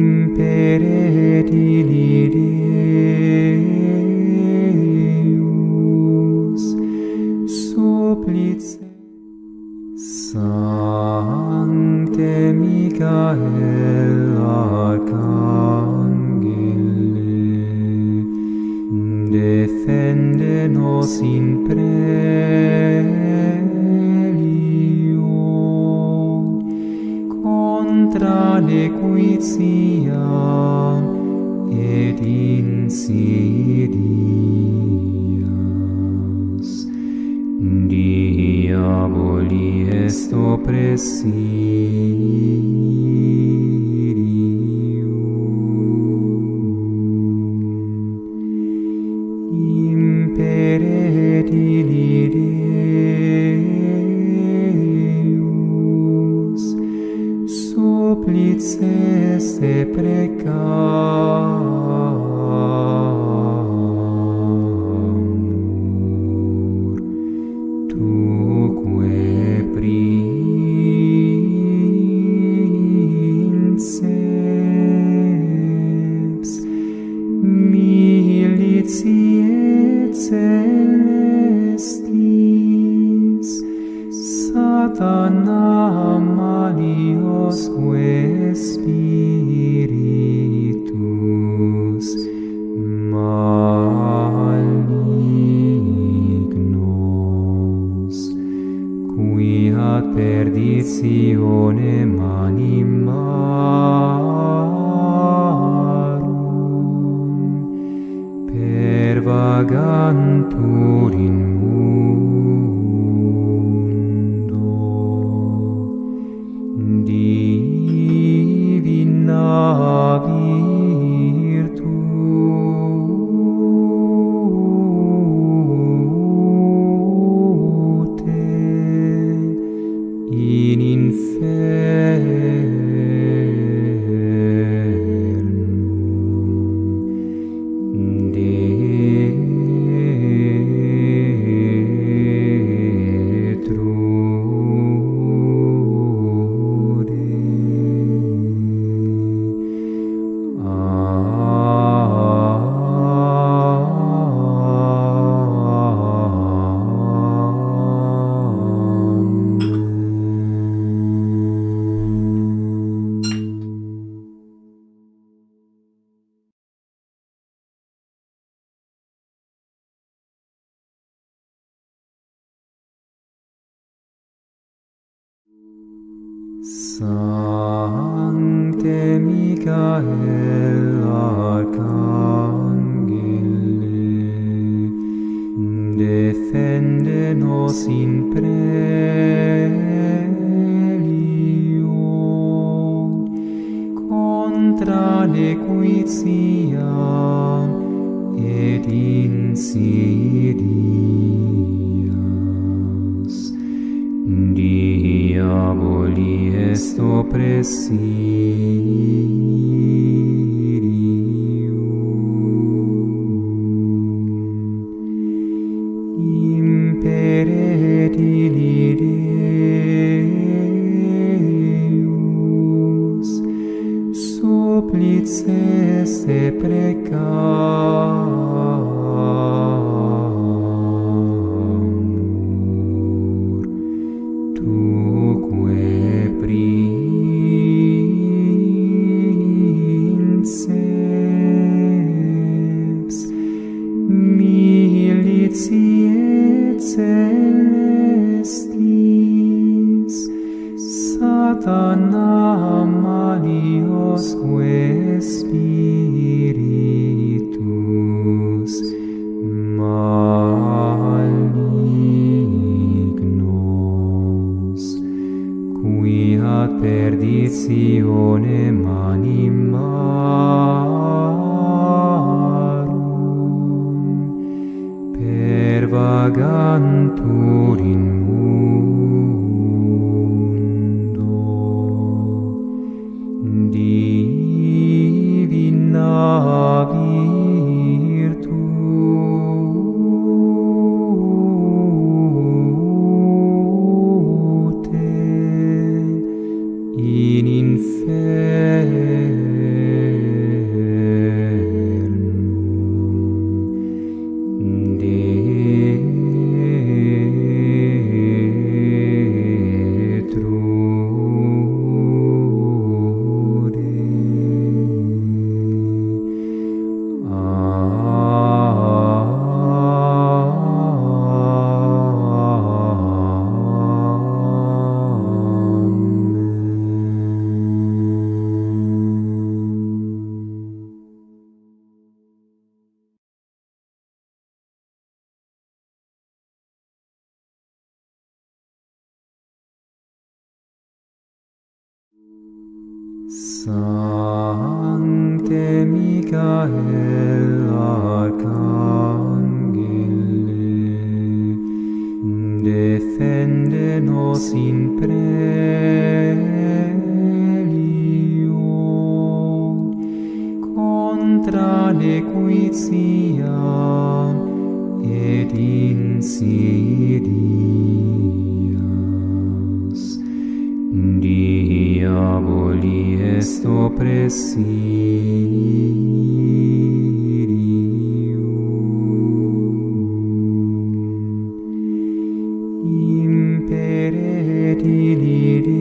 impere Filii Deus, supplice Sancte Michael Arcangele, defende nos in prelio contra nequitia et insidias diaboli est oppressium, impere Filii Deus, supplices te precamur, tuque princeps, militiae celestis, Satana maliosque spiritus malignos, qui ad perditionem animarum pervagantur in mundo, divina virtute in infernum detrude. Sancte Michael Arcangele, defende nos in prelio contra nequitia et insidias diaboli est oppressium, impere Filii Deus, supplices te precamur, tuque princeps, militiae celestis, Satana maliosque spiritus malignos, qui ad perditionem animarum pervagantur in mundo, divina virtute Sancte Michael Arcangele, defende nos in prelio contra nequitiam et insidias diaboli est oppressium imperet illide.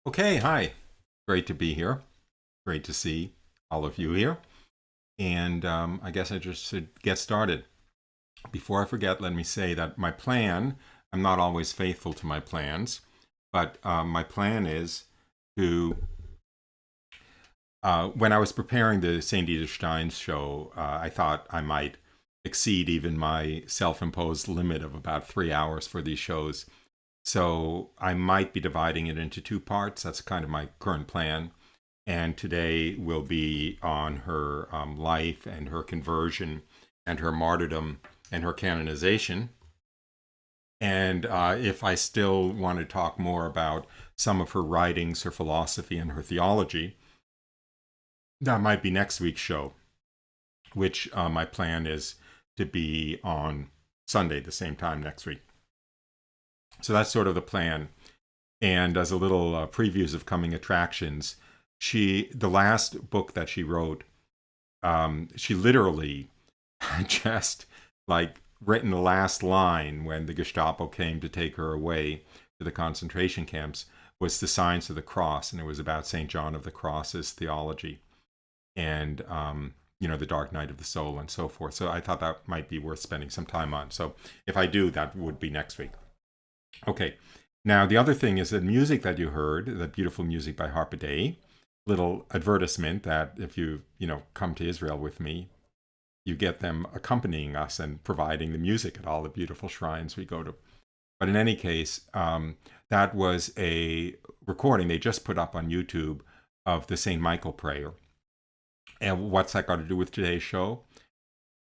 Okay, hi. Great to be here. Great to see all of you here. And I guess I just should get started. Before I forget, let me say that my plan, I'm not always faithful to my plans, but my plan is to, when I was preparing the St. Edith Stein show, I thought I might exceed even my self-imposed limit of about 3 hours for these shows. So I might be dividing it into 2 parts. That's kind of my current plan. And today will be on her life and her conversion and her martyrdom and her canonization. And if I still want to talk more about some of her writings, her philosophy, and her theology, that might be next week's show, which my plan is to be on Sunday, the same time next week. So that's sort of the plan. And as a little previews of coming attractions, the last book that she wrote, she literally just like written the last line when the Gestapo came to take her away to the concentration camps was the Signs of the Cross, and it was about St. John of the Cross's theology and the dark night of the soul and so forth. So I thought that might be worth spending some time on. So if I do, that would be next week. Okay. Now the other thing is the music that you heard, the beautiful music by Harpaday. Little advertisement that if you come to Israel with me, you get them accompanying us and providing the music at all the beautiful shrines we go to. But in any case, that was a recording they just put up on YouTube of the St. Michael prayer. And what's that got to do with today's show?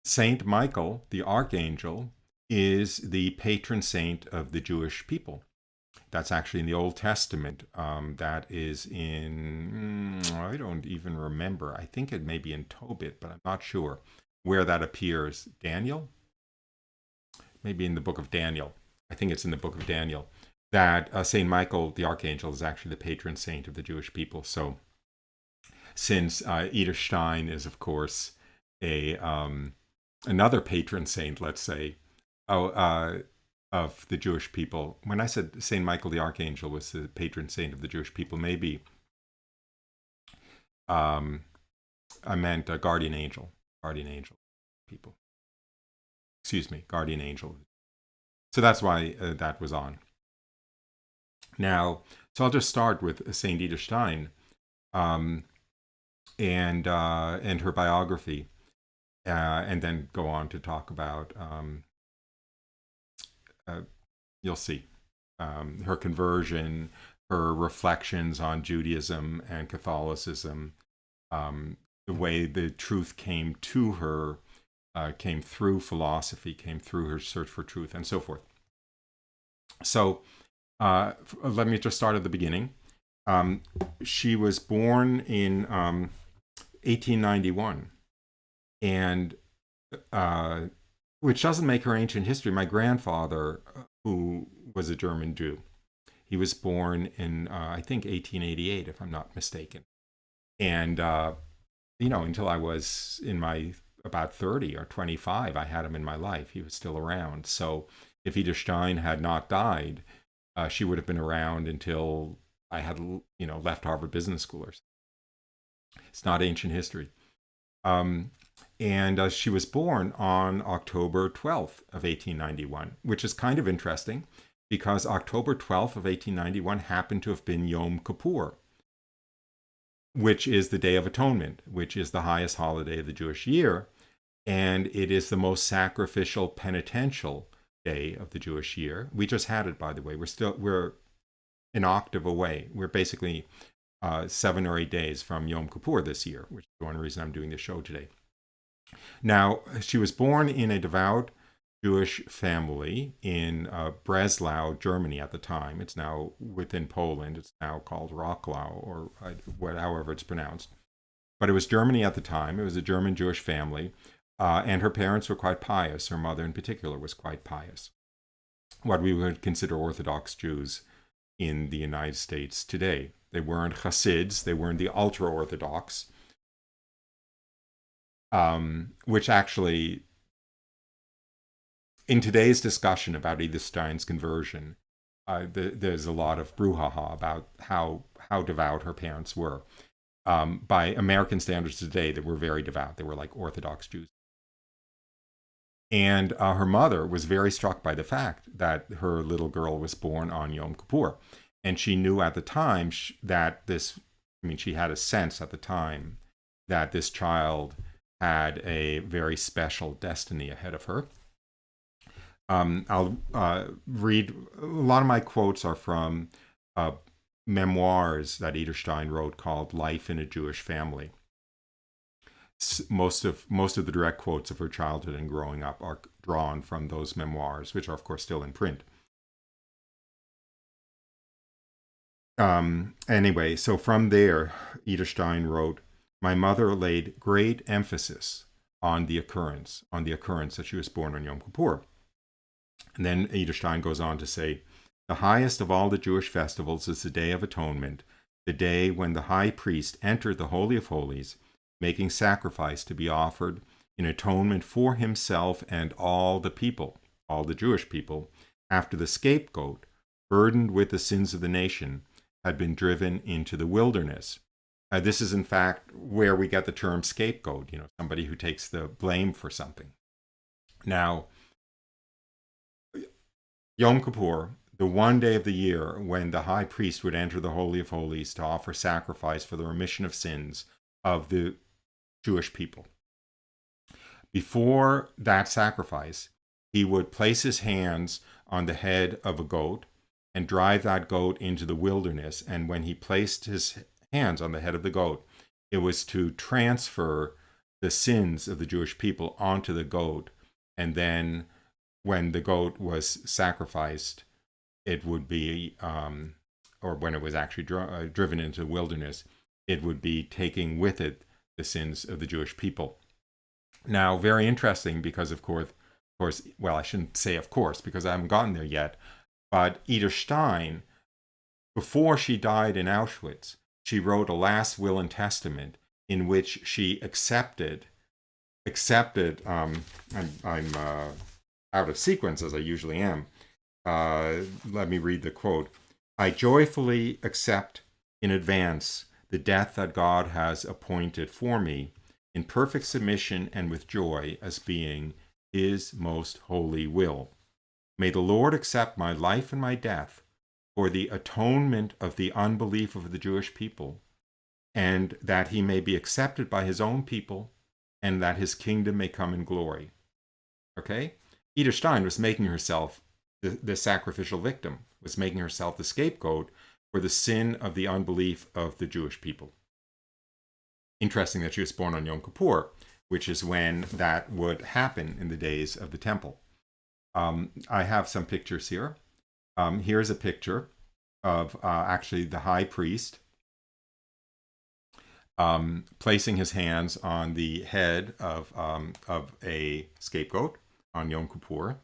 St. Michael, the archangel, is the patron saint of the Jewish people. That's actually in the Old Testament. That is in, I don't even remember. I think it may be in Tobit, but I'm not sure where that appears. Daniel? Maybe in the book of Daniel. I think it's in the book of Daniel. That St. Michael, the archangel, is actually the patron saint of the Jewish people. So since Edith Stein is, of course, another patron saint, let's say, of the Jewish people. When I said St. Michael the Archangel was the patron saint of the Jewish people, maybe I meant a guardian angel people. Excuse me, guardian angel. So that's why that was on. Now, so I'll just start with St. Edith Stein and her biography, and then go on to talk about you'll see her conversion, her reflections on Judaism and Catholicism, the way the truth came to her, came through philosophy, came through her search for truth, and so forth. So let me just start at the beginning. She was born in 1891, and which doesn't make her ancient history. My grandfather, who was a German Jew, he was born in, I think, 1888, if I'm not mistaken. And, until I was in my about 30 or 25, I had him in my life. He was still around. So if Edith Stein had not died, she would have been around until I had, left Harvard Business School or something. It's not ancient history. And she was born on October 12th of 1891, which is kind of interesting because October 12th of 1891 happened to have been Yom Kippur, which is the Day of Atonement, which is the highest holiday of the Jewish year. And it is the most sacrificial, penitential day of the Jewish year. We just had it, by the way. We're an octave away. We're basically 7 or 8 days from Yom Kippur this year, which is one reason I'm doing this show today. Now, she was born in a devout Jewish family in Breslau, Germany at the time. It's now within Poland. It's now called Rocklau, or however it's pronounced. But it was Germany at the time. It was a German Jewish family. And her parents were quite pious. Her mother in particular was quite pious. What we would consider Orthodox Jews in the United States today. They weren't Hasids. They weren't the ultra-Orthodox. Which actually, in today's discussion about Edith Stein's conversion, there's a lot of brouhaha about how devout her parents were. By American standards today, they were very devout. They were like Orthodox Jews. And her mother was very struck by the fact that her little girl was born on Yom Kippur. And she knew at the time that she had a sense at the time that this child had a very special destiny ahead of her. I'll read, a lot of my quotes are from memoirs that Edith Stein wrote called Life in a Jewish Family. Most of the direct quotes of her childhood and growing up are drawn from those memoirs, which are, of course, still in print. Anyway, so from there, Edith Stein wrote, "My mother laid great emphasis on the occurrence that she was born on Yom Kippur." And then Edith Stein goes on to say, "The highest of all the Jewish festivals is the Day of Atonement, the day when the high priest entered the Holy of Holies, making sacrifice to be offered in atonement for himself and all the people, all the Jewish people, after the scapegoat, burdened with the sins of the nation, had been driven into the wilderness." This is, in fact, where we get the term scapegoat, somebody who takes the blame for something. Now, Yom Kippur, the one day of the year when the high priest would enter the Holy of Holies to offer sacrifice for the remission of sins of the Jewish people. Before that sacrifice, he would place his hands on the head of a goat and drive that goat into the wilderness. And when he placed his hands on the head of the goat, it was to transfer the sins of the Jewish people onto the goat. And then when the goat was sacrificed, it would be, or when it was actually driven into the wilderness, it would be taking with it the sins of the Jewish people. Now, very interesting because, of course, well, I shouldn't say of course, because I haven't gotten there yet, but Edith Stein, before she died in Auschwitz, she wrote a last will and testament in which she accepted, I'm out of sequence as I usually am. Let me read the quote. "I joyfully accept in advance the death that God has appointed for me, in perfect submission and with joy, as being his most holy will. May the Lord accept my life and my death for the atonement of the unbelief of the Jewish people, and that he may be accepted by his own people, and that his kingdom may come in glory." Okay? Edith Stein was making herself the sacrificial victim, was making herself the scapegoat for the sin of the unbelief of the Jewish people. Interesting that she was born on Yom Kippur, which is when that would happen in the days of the temple. I have some pictures here. Here's a picture of actually the high priest placing his hands on the head of a scapegoat on Yom Kippur.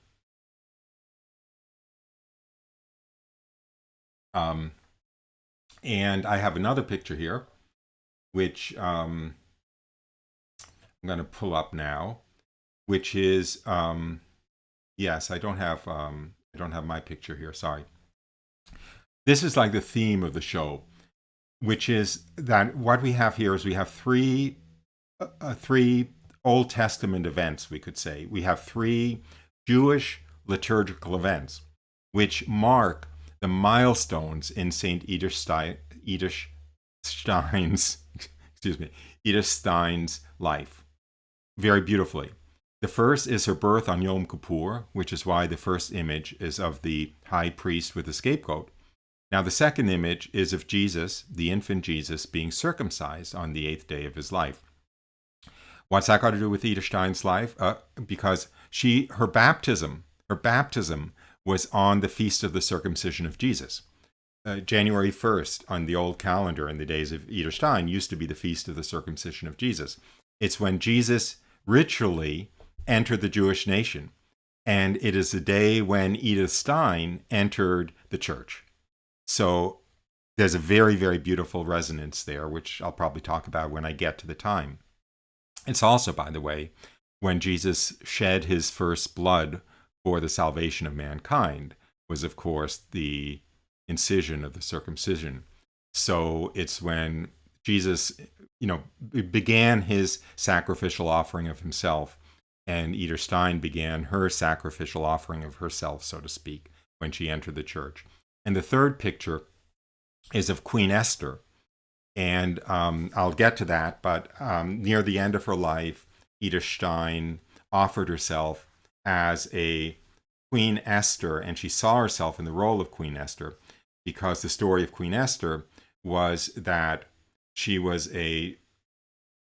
And I have another picture here, which I'm going to pull up now, which is yes, I don't have my picture here. Sorry. This is like the theme of the show, which is that what we have here is we have three Old Testament events, we could say. We have 3 Jewish liturgical events, which mark the milestones in St. Edith Stein's life very beautifully. The first is her birth on Yom Kippur, which is why the first image is of the high priest with the scapegoat. Now, the second image is of Jesus, the infant Jesus, being circumcised on the 8th day of his life. What's that got to do with Edith Stein's life? Because her baptism was on the feast of the circumcision of Jesus. January 1st on the old calendar in the days of Edith Stein used to be the feast of the circumcision of Jesus. It's when Jesus ritually entered the Jewish nation. And it is the day when Edith Stein entered the church. So there's a very, very beautiful resonance there, which I'll probably talk about when I get to the time. It's also, by the way, when Jesus shed his first blood for the salvation of mankind, was, of course, the incision of the circumcision. So it's when Jesus, began his sacrificial offering of himself, and Edith Stein began her sacrificial offering of herself, so to speak, when she entered the church. And the third picture is of Queen Esther. And I'll get to that, but near the end of her life, Edith Stein offered herself as a Queen Esther, and she saw herself in the role of Queen Esther, because the story of Queen Esther was that she was a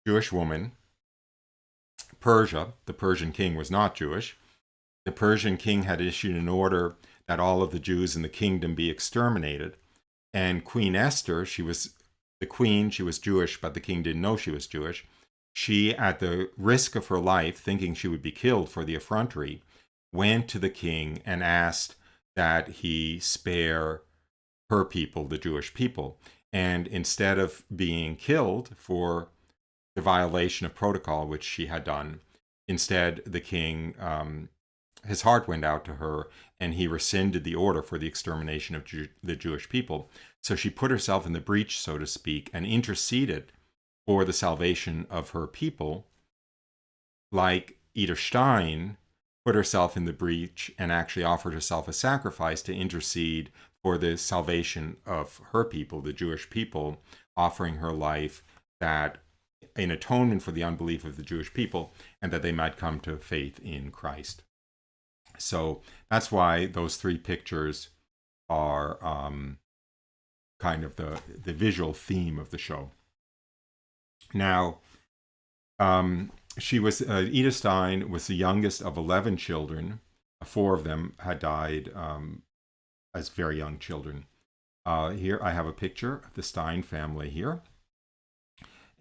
Jewish woman. Persia, the Persian king, was not Jewish. The Persian king had issued an order that all of the Jews in the kingdom be exterminated. And Queen Esther, she was the queen, she was Jewish, but the king didn't know she was Jewish. She, at the risk of her life, thinking she would be killed for the effrontery, went to the king and asked that he spare her people, the Jewish people. And instead of being killed for the violation of protocol, which she had done, instead the king, his heart went out to her, and he rescinded the order for the extermination of the Jewish people. So she put herself in the breach, so to speak, and interceded for the salvation of her people, like Edith Stein put herself in the breach and actually offered herself a sacrifice to intercede for the salvation of her people, the Jewish people, offering her life that in atonement for the unbelief of the Jewish people, and that they might come to faith in Christ. So that's why those three pictures are kind of the visual theme of the show. Now, Edith Stein was the youngest of 11 children. 4 of them had died as very young children. Here I have a picture of the Stein family here.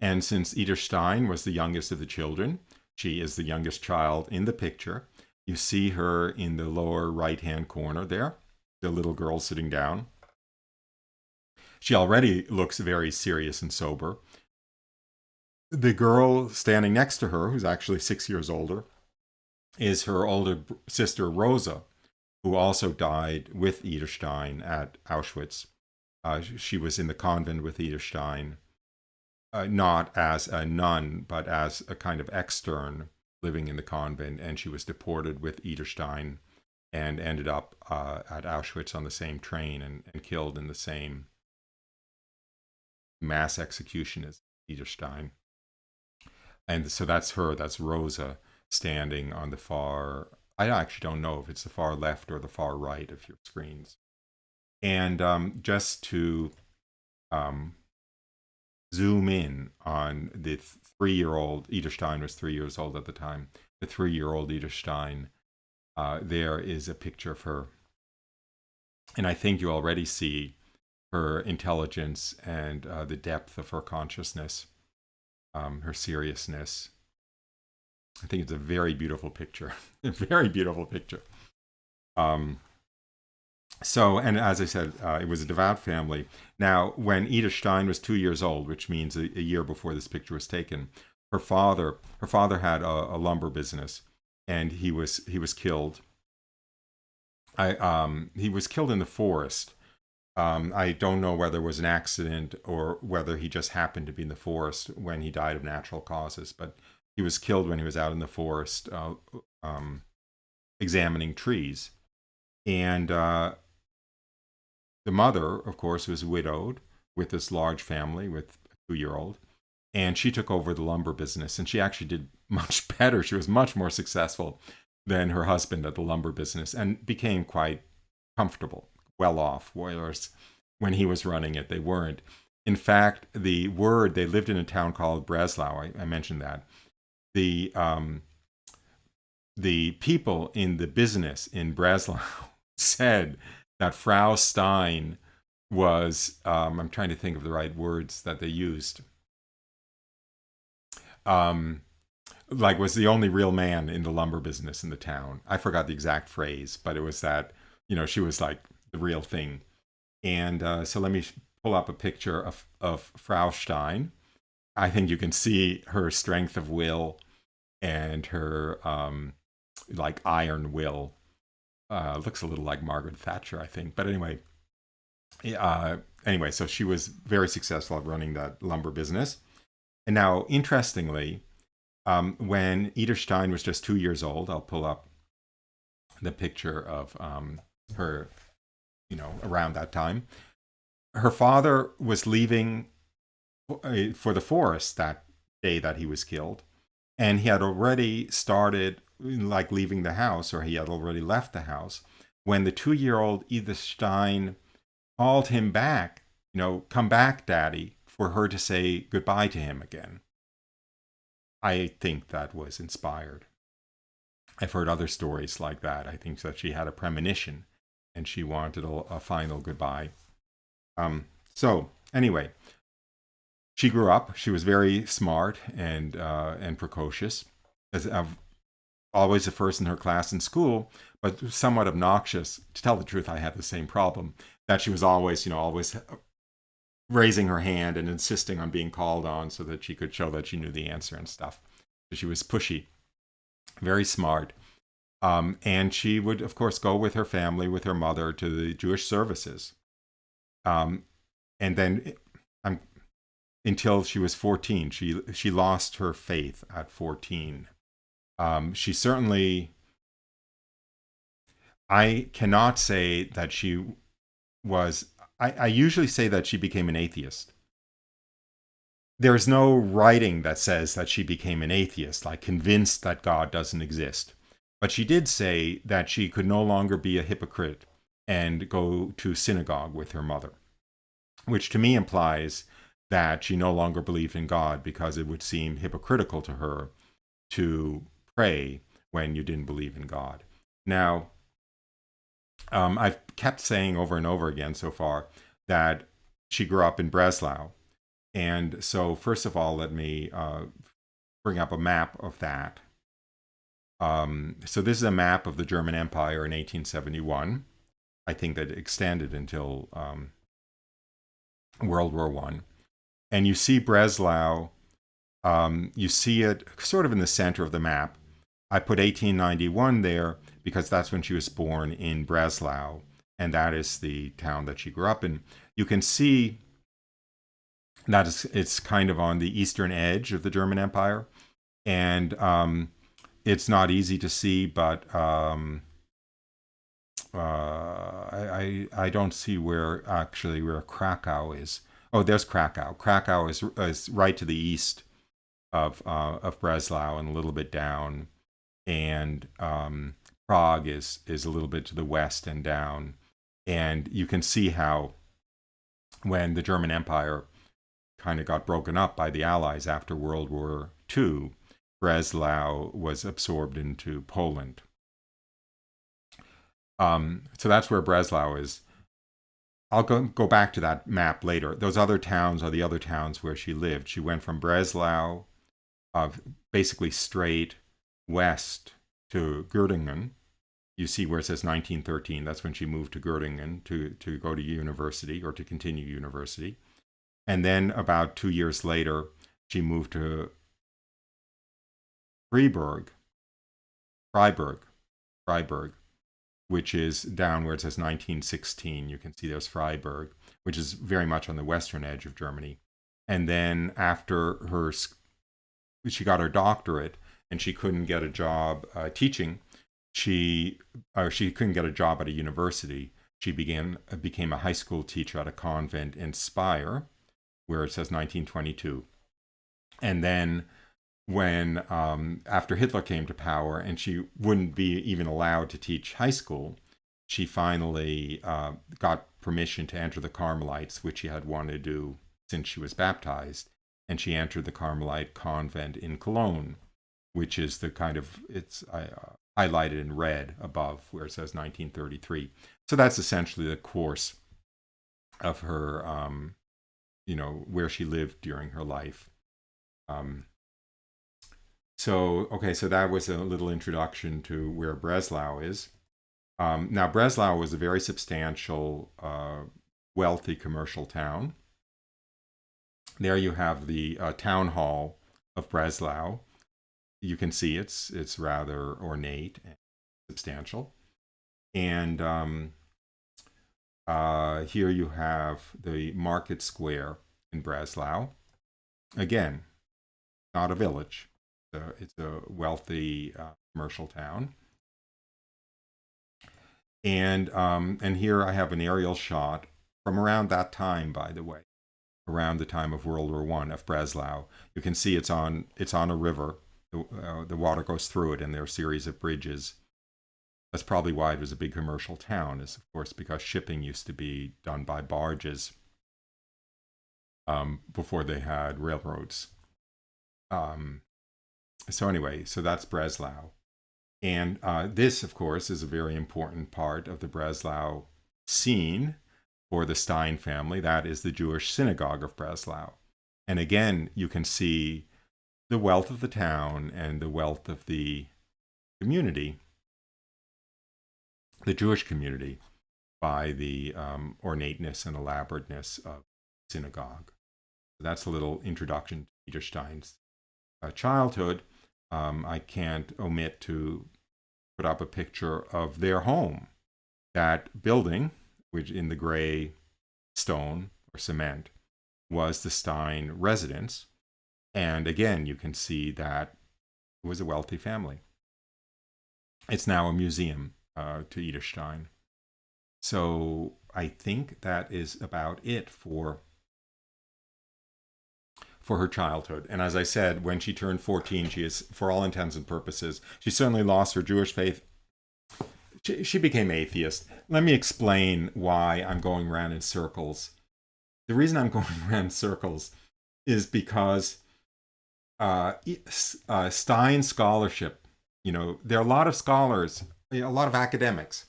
And since Edith Stein was the youngest of the children, she is the youngest child in the picture. You see her in the lower right-hand corner there, the little girl sitting down. She already looks very serious and sober. The girl standing next to her, who's actually 6 years older, is her older sister Rosa, who also died with Edith Stein at Auschwitz. She was in the convent with Edith Stein, not as a nun, but as a kind of extern living in the convent, and she was deported with Edith Stein and ended up at Auschwitz on the same train and killed in the same mass execution as Edith Stein. And so that's her, that's Rosa, standing on the far, I actually don't know if it's the far left or the far right of your screens. And just to zoom in on the 3-year-old, Edith Stein was 3 years old at the time, the 3-year-old Edith Stein, there is a picture of her. And I think you already see her intelligence and the depth of her consciousness, her seriousness. I think it's a very beautiful picture, a very beautiful picture. So, and as I said, it was a devout family. Now, when Edith Stein was 2 years old, which means a year before this picture was taken, her father had a lumber business, and he was killed. He was killed in the forest. I don't know whether it was an accident or whether he just happened to be in the forest when he died of natural causes, but he was killed when he was out in the forest examining trees. And the mother, of course, was widowed with this large family with a 2-year-old. and she took over the lumber business, and she actually did much better. She was much more successful than her husband at the lumber business, and became quite comfortable, well off, whereas when he was running it, they weren't. In fact, they lived in a town called Breslau. I mentioned that. The people in the business in Breslau said that Frau Stein was, I'm trying to think of the right words that they used, was the only real man in the lumber business in the town. I forgot the exact phrase, but it was that, she was like the real thing. And so let me pull up a picture of Frau Stein. I think you can see her strength of will and her iron will. Looks a little like Margaret Thatcher, I think. But anyway, so she was very successful at running that lumber business. And now, interestingly, when Edith Stein was just 2 years old, I'll pull up the picture of her, around that time. Her father was leaving for the forest that day that he was killed. And he had already started leaving the house, or he had already left the house, when the 2-year-old Edith Stein called him back, come back, Daddy, for her to say goodbye to him again. I think that was inspired. I've heard other stories like that. I think that she had a premonition and she wanted a final goodbye. So anyway, she grew up. She was very smart and precocious. Always the first in her class in school, but somewhat obnoxious. To tell the truth, I had the same problem, that she was always raising her hand and insisting on being called on so that she could show that she knew the answer and stuff. So she was pushy, very smart. And she would, of course, go with her family, with her mother, to the Jewish services. And then until she was 14, she lost her faith at 14. She certainly, I cannot say that she was, I usually say that she became an atheist. There is no writing that says that she became an atheist, like convinced that God doesn't exist. But she did say that she could no longer be a hypocrite and go to synagogue with her mother, which to me implies that she no longer believed in God, because it would seem hypocritical to her to pray when you didn't believe in God. Now, I've kept saying over and over again so far that she grew up in Breslau. And so first of all, let me bring up a map of that. So this is a map of the German Empire in 1871. I think that it extended until World War I. And you see Breslau, you see it sort of in the center of the map. I put 1891 there because that's when she was born, in Breslau, and that is the town that she grew up in. You can see that it's kind of on the eastern edge of the German Empire, and it's not easy to see, but I don't see where Krakow is. Oh, there's Krakow. Krakow is right to the east of Breslau and a little bit down, and Prague is a little bit to the west and down. And you can see how when the German Empire kind of got broken up by the Allies after World War II, Breslau was absorbed into Poland. So that's where Breslau is. I'll go back to that map later. Those other towns are the other towns where she lived. She went from Breslau, basically straight west to Göttingen. You see where it says 1913. That's when she moved to Göttingen to go to university, or to continue university. And then about 2 years later, she moved to Freiburg, which is down where it says 1916. You can see there's Freiburg, which is very much on the western edge of Germany. And then after she got her doctorate, and she couldn't get a job teaching. She couldn't get a job at a university. She became a high school teacher at a convent in Speyer, where it says 1922. And then when, after Hitler came to power and she wouldn't be even allowed to teach high school, she finally got permission to enter the Carmelites, which she had wanted to do since she was baptized. And she entered the Carmelite Convent in Cologne, which is the kind of, it's highlighted in red above where it says 1933. So that's essentially the course of her, where she lived during her life. So that was a little introduction to where Breslau is. Now, Breslau was a very substantial, wealthy commercial town. There you have the town hall of Breslau. You can see it's rather ornate and substantial. And here you have the market square in Breslau. Again, not a village. It's a wealthy commercial town. And here I have an aerial shot from around that time, by the way, around the time of World War I of Breslau. You can see it's on a river. The water goes through it, and there are a series of bridges. That's probably why it was a big commercial town, is of course because shipping used to be done by barges before they had railroads. So that's Breslau. And this, of course, is a very important part of the Breslau scene for the Stein family. That is the Jewish synagogue of Breslau. And again, you can see the wealth of the town and the wealth of the community, the Jewish community, by the ornateness and elaborateness of synagogue. So that's a little introduction to Edith Stein's childhood. I can't omit to put up a picture of their home. That building, which in the gray stone or cement, was the Stein residence. And again, you can see that it was a wealthy family. It's now a museum to Edith Stein. So I think that is about it for her childhood. And as I said, when she turned 14, she is, for all intents and purposes, she certainly lost her Jewish faith. She became atheist. Let me explain why I'm going around in circles. The reason I'm going around in circles is because Stein scholarship, there are a lot of scholars, a lot of academics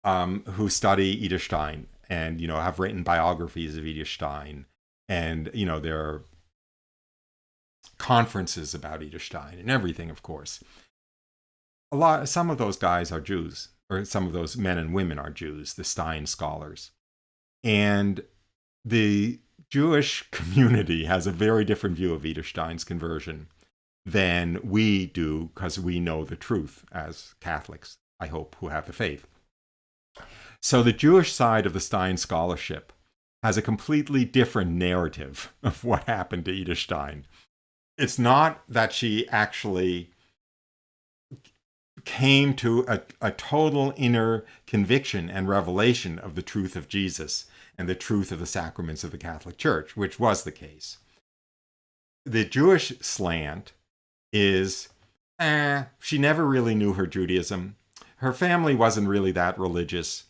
who study Edith Stein and, have written biographies of Edith Stein. And, there are conferences about Edith Stein and everything, of course. Some of those guys are Jews, or some of those men and women are Jews, the Stein scholars. And the Jewish community has a very different view of Edith Stein's conversion than we do, because we know the truth as Catholics, I hope, who have the faith. So the Jewish side of the Stein scholarship has a completely different narrative of what happened to Edith Stein. It's not that she actually came to a total inner conviction and revelation of the truth of Jesus and the truth of the sacraments of the Catholic Church, which was the case. The Jewish slant is, she never really knew her Judaism. Her family wasn't really that religious.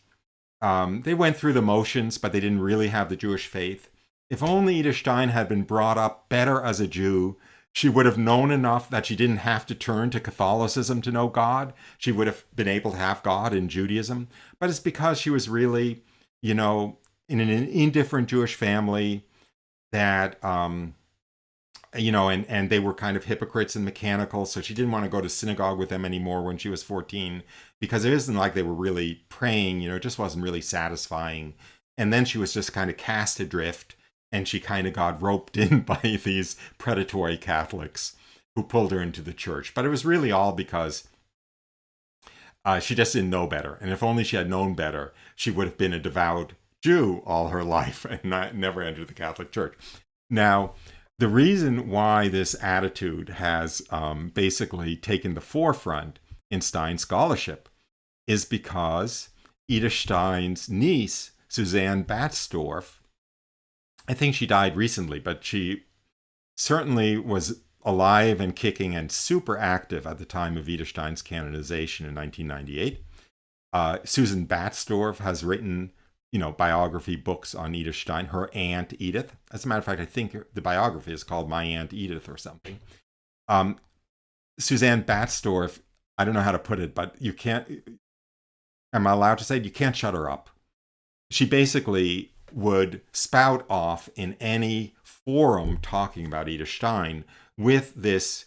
They went through the motions, but they didn't really have the Jewish faith. If only Edith Stein had been brought up better as a Jew, she would have known enough that she didn't have to turn to Catholicism to know God. She would have been able to have God in Judaism. But it's because she was really, in an indifferent Jewish family that, and they were kind of hypocrites and mechanical. So she didn't want to go to synagogue with them anymore when she was 14, because it isn't like they were really praying, it just wasn't really satisfying. And then she was just kind of cast adrift. And she kind of got roped in by these predatory Catholics who pulled her into the church. But it was really all because she just didn't know better. And if only she had known better, she would have been a devout Jew all her life and never entered the Catholic Church. Now, the reason why this attitude has basically taken the forefront in Stein scholarship is because Edith Stein's niece, Suzanne Batzdorf, I think she died recently, but she certainly was alive and kicking and super active at the time of Edith Stein's canonization in 1998. Susan Batzdorf has written, biography books on Edith Stein, her Aunt Edith. As a matter of fact, I think the biography is called My Aunt Edith or something. Suzanne Batzdorf, I don't know how to put it, but you can't, am I allowed to say, you can't shut her up. She basically would spout off in any forum talking about Edith Stein with this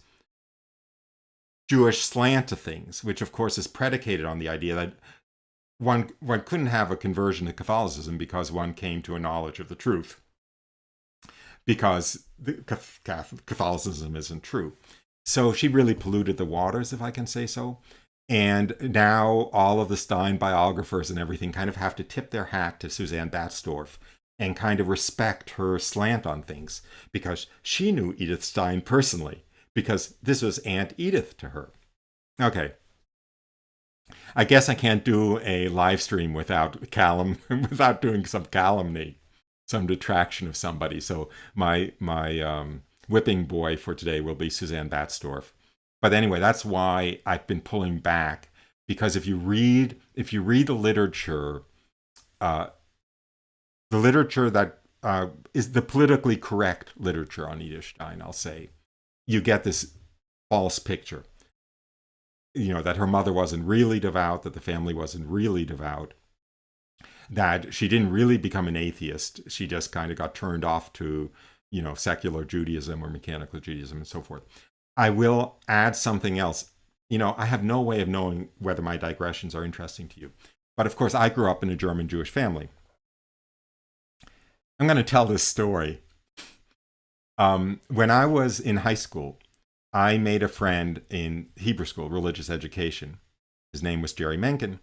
Jewish slant to things, which of course is predicated on the idea that one couldn't have a conversion to Catholicism because one came to a knowledge of the truth, because Catholicism isn't true. So she really polluted the waters, if I can say so. And now all of the Stein biographers and everything kind of have to tip their hat to Suzanne Batzdorf and kind of respect her slant on things, because she knew Edith Stein personally, because this was Aunt Edith to her. Okay. I guess I can't do a live stream without without doing some calumny, some detraction of somebody. So my whipping boy for today will be Suzanne Batzdorf. But anyway, that's why I've been pulling back, because if you read the literature that is the politically correct literature on Edith Stein, I'll say, you get this false picture. That her mother wasn't really devout, that the family wasn't really devout, that she didn't really become an atheist. She just kind of got turned off to, secular Judaism or mechanical Judaism and so forth. I will add something else. I have no way of knowing whether my digressions are interesting to you. But of course, I grew up in a German Jewish family. I'm going to tell this story. When I was in high school, I made a friend in Hebrew school, religious education. His name was Jerry Mencken.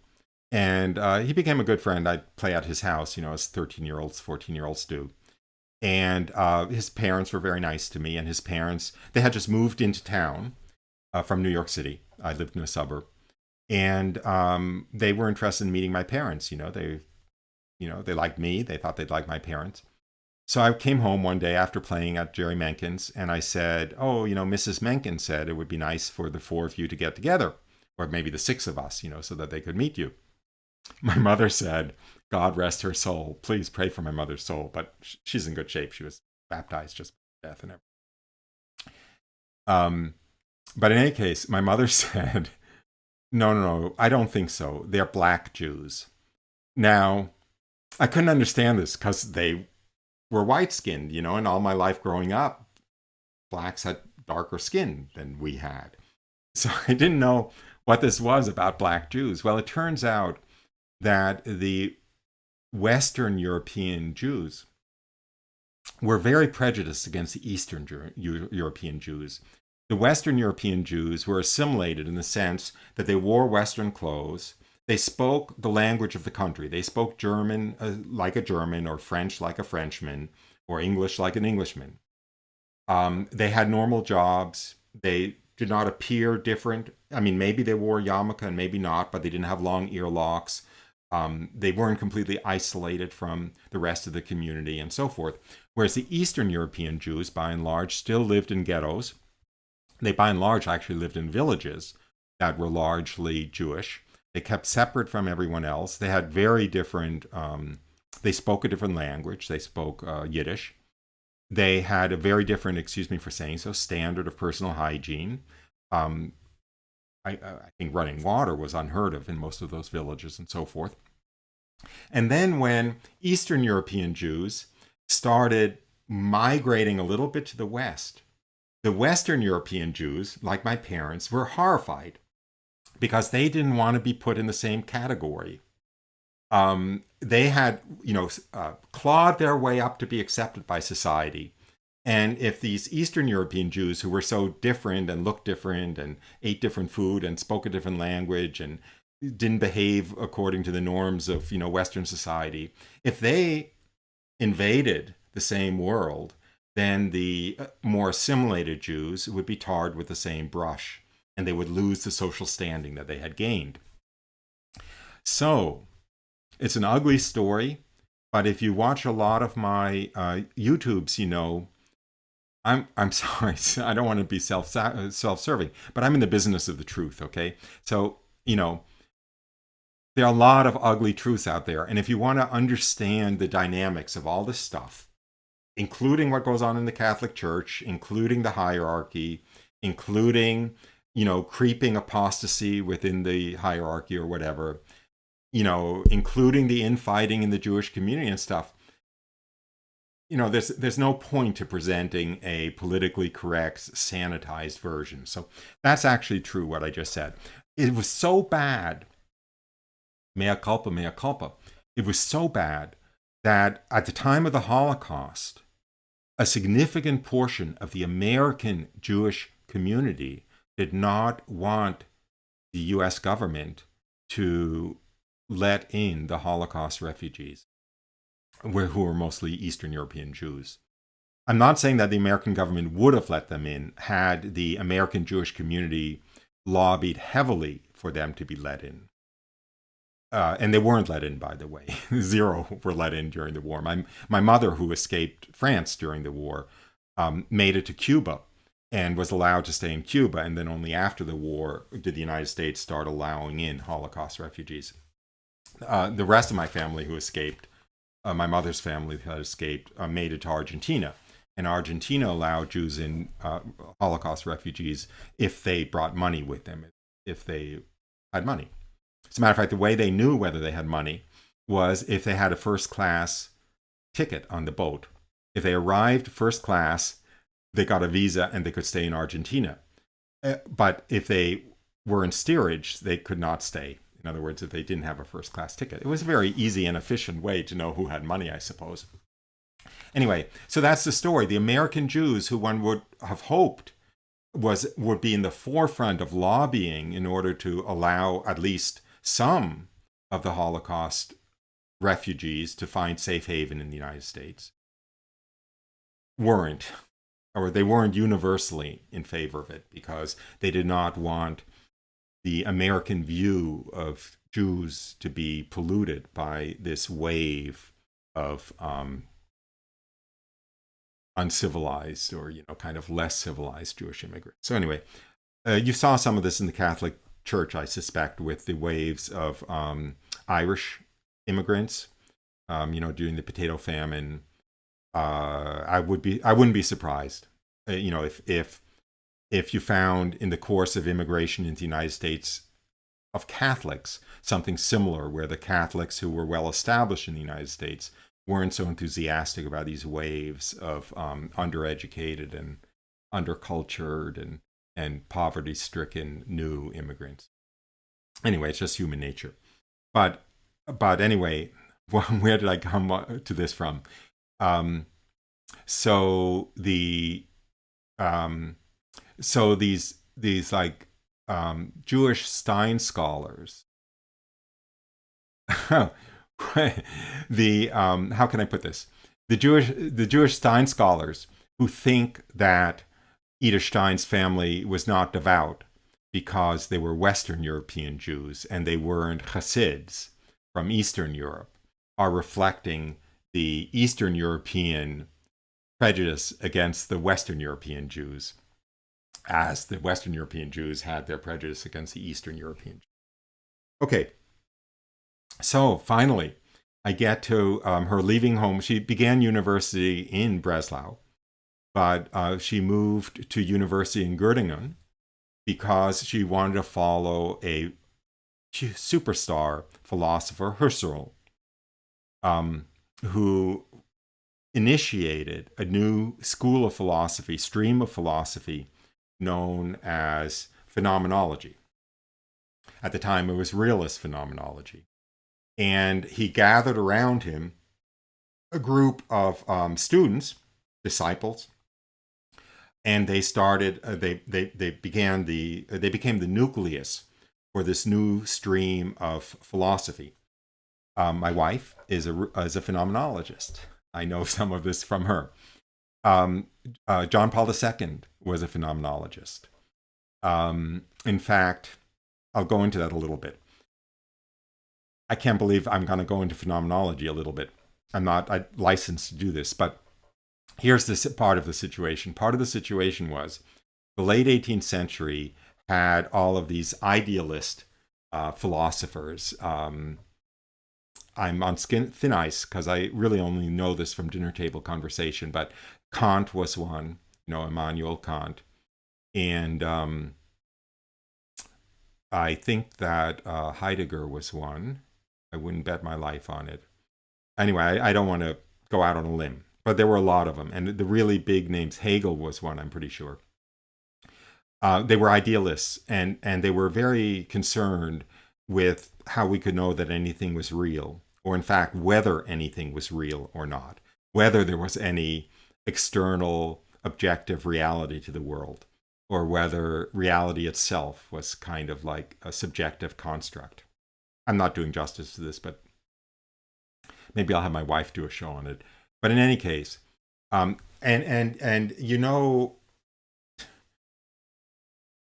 And he became a good friend. I'd play at his house, as 13-year-olds, 14-year-olds do. And his parents were very nice to me. And his parents, they had just moved into town from New York City. I lived in a suburb. And they were interested in meeting my parents. They liked me. They thought they'd like my parents. So I came home one day after playing at Jerry Mencken's, and I said, Mrs. Mencken said it would be nice for the four of you to get together, or maybe the six of us, so that they could meet you. My mother said, God rest her soul. Please pray for my mother's soul. But she's in good shape. She was baptized just by death and everything. But in any case, my mother said, no, I don't think so. They're black Jews. Now, I couldn't understand this because they were white-skinned, and all my life growing up, blacks had darker skin than we had. So I didn't know what this was about black Jews. Well, it turns out that the Western European Jews were very prejudiced against the Eastern European Jews. The Western European Jews were assimilated in the sense that they wore Western clothes. They spoke the language of the country. They spoke German like a German, or French like a Frenchman, or English like an Englishman. They had normal jobs. They did not appear different. I mean, maybe they wore yarmulke and maybe not, but they didn't have long earlocks. They weren't completely isolated from the rest of the community and so forth. Whereas the Eastern European Jews, by and large, still lived in ghettos. They, by and large, actually lived in villages that were largely Jewish. They kept separate from everyone else. They had very different, they spoke a different language. They spoke Yiddish. They had a very different, excuse me for saying so, standard of personal hygiene. I think running water was unheard of in most of those villages and so forth. And then when Eastern European Jews started migrating a little bit to the West, the Western European Jews, like my parents, were horrified because they didn't want to be put in the same category. They had, clawed their way up to be accepted by society. And if these Eastern European Jews, who were so different and looked different and ate different food and spoke a different language and didn't behave according to the norms of, Western society, if they invaded the same world, then the more assimilated Jews would be tarred with the same brush, and they would lose the social standing that they had gained. So it's an ugly story, but if you watch a lot of my YouTubes, I'm sorry. I don't want to be self-serving, but I'm in the business of the truth, okay? So, there are a lot of ugly truths out there. And if you want to understand the dynamics of all this stuff, including what goes on in the Catholic Church, including the hierarchy, including, creeping apostasy within the hierarchy or whatever, including the infighting in the Jewish community and stuff, there's no point to presenting a politically correct, sanitized version. So that's actually true, what I just said. It was so bad, mea culpa, mea culpa. It was so bad that at the time of the Holocaust, a significant portion of the American Jewish community did not want the US government to let in the Holocaust refugees, who were mostly Eastern European Jews. I'm not saying that the American government would have let them in had the American Jewish community lobbied heavily for them to be let in. And they weren't let in, by the way. 0 were let in during the war. My mother, who escaped France during the war, made it to Cuba and was allowed to stay in Cuba. And then only after the war did the United States start allowing in Holocaust refugees. The rest of my family who escaped, my mother's family that escaped, made it to Argentina. And Argentina allowed Jews in, Holocaust refugees, if they brought money with them, if they had money. As a matter of fact, the way they knew whether they had money was if they had a first-class ticket on the boat. If they arrived first class, they got a visa and they could stay in Argentina. But if they were in steerage, they could not stay. In other words, if they didn't have a first-class ticket. It was a very easy and efficient way to know who had money, I suppose. Anyway, so that's the story. The American Jews, who one would have hoped would be in the forefront of lobbying in order to allow at least some of the Holocaust refugees to find safe haven in the United States, weren't, or they weren't universally in favor of it because they did not want the American view of Jews to be polluted by this wave of uncivilized or, kind of less civilized Jewish immigrants. So anyway, you saw some of this in the Catholic Church, I suspect, with the waves of Irish immigrants, during the potato famine. I wouldn't be surprised, if you found in the course of immigration into the United States of Catholics something similar, where the Catholics who were well established in the United States weren't so enthusiastic about these waves of undereducated and undercultured and poverty-stricken new immigrants. Anyway, it's just human nature. But anyway, where did I come to this from? So these like Jewish Stein scholars. How can I put this? The Jewish Stein scholars who think that Edith Stein's family was not devout because they were Western European Jews and they weren't Hasids from Eastern Europe, are reflecting the Eastern European prejudice against the Western European Jews, as the Western European Jews had their prejudice against the Eastern European Jews. Okay, so finally, I get to her leaving home. She began university in Breslau, but she moved to university in Göttingen because she wanted to follow a superstar philosopher, Husserl, who initiated a new school of philosophy, stream of philosophy, known as Phenomenology. At the time, it was realist phenomenology. And he gathered around him a group of students, disciples, and they started. They became the nucleus for this new stream of philosophy. My wife is a phenomenologist. I know some of this from her. John Paul II was a phenomenologist. In fact, I'll go into that a little bit. I can't believe I'm going to go into phenomenology a little bit. I'm not licensed to do this, but here's this part of the situation. Part of the situation was the late 18th century had all of these idealist philosophers. I'm on thin ice because I really only know this from dinner table conversation, but Kant was one, Immanuel Kant. And I think that Heidegger was one. I wouldn't bet my life on it. Anyway, I don't want to go out on a limb, but there were a lot of them. And the really big names, Hegel was one, I'm pretty sure. They were idealists, and they were very concerned with how we could know that anything was real, or in fact, whether anything was real or not, whether there was any external objective reality to the world, or whether reality itself was kind of like a subjective construct. I'm not doing justice to this, but maybe I'll have my wife do a show on it. But in any case, I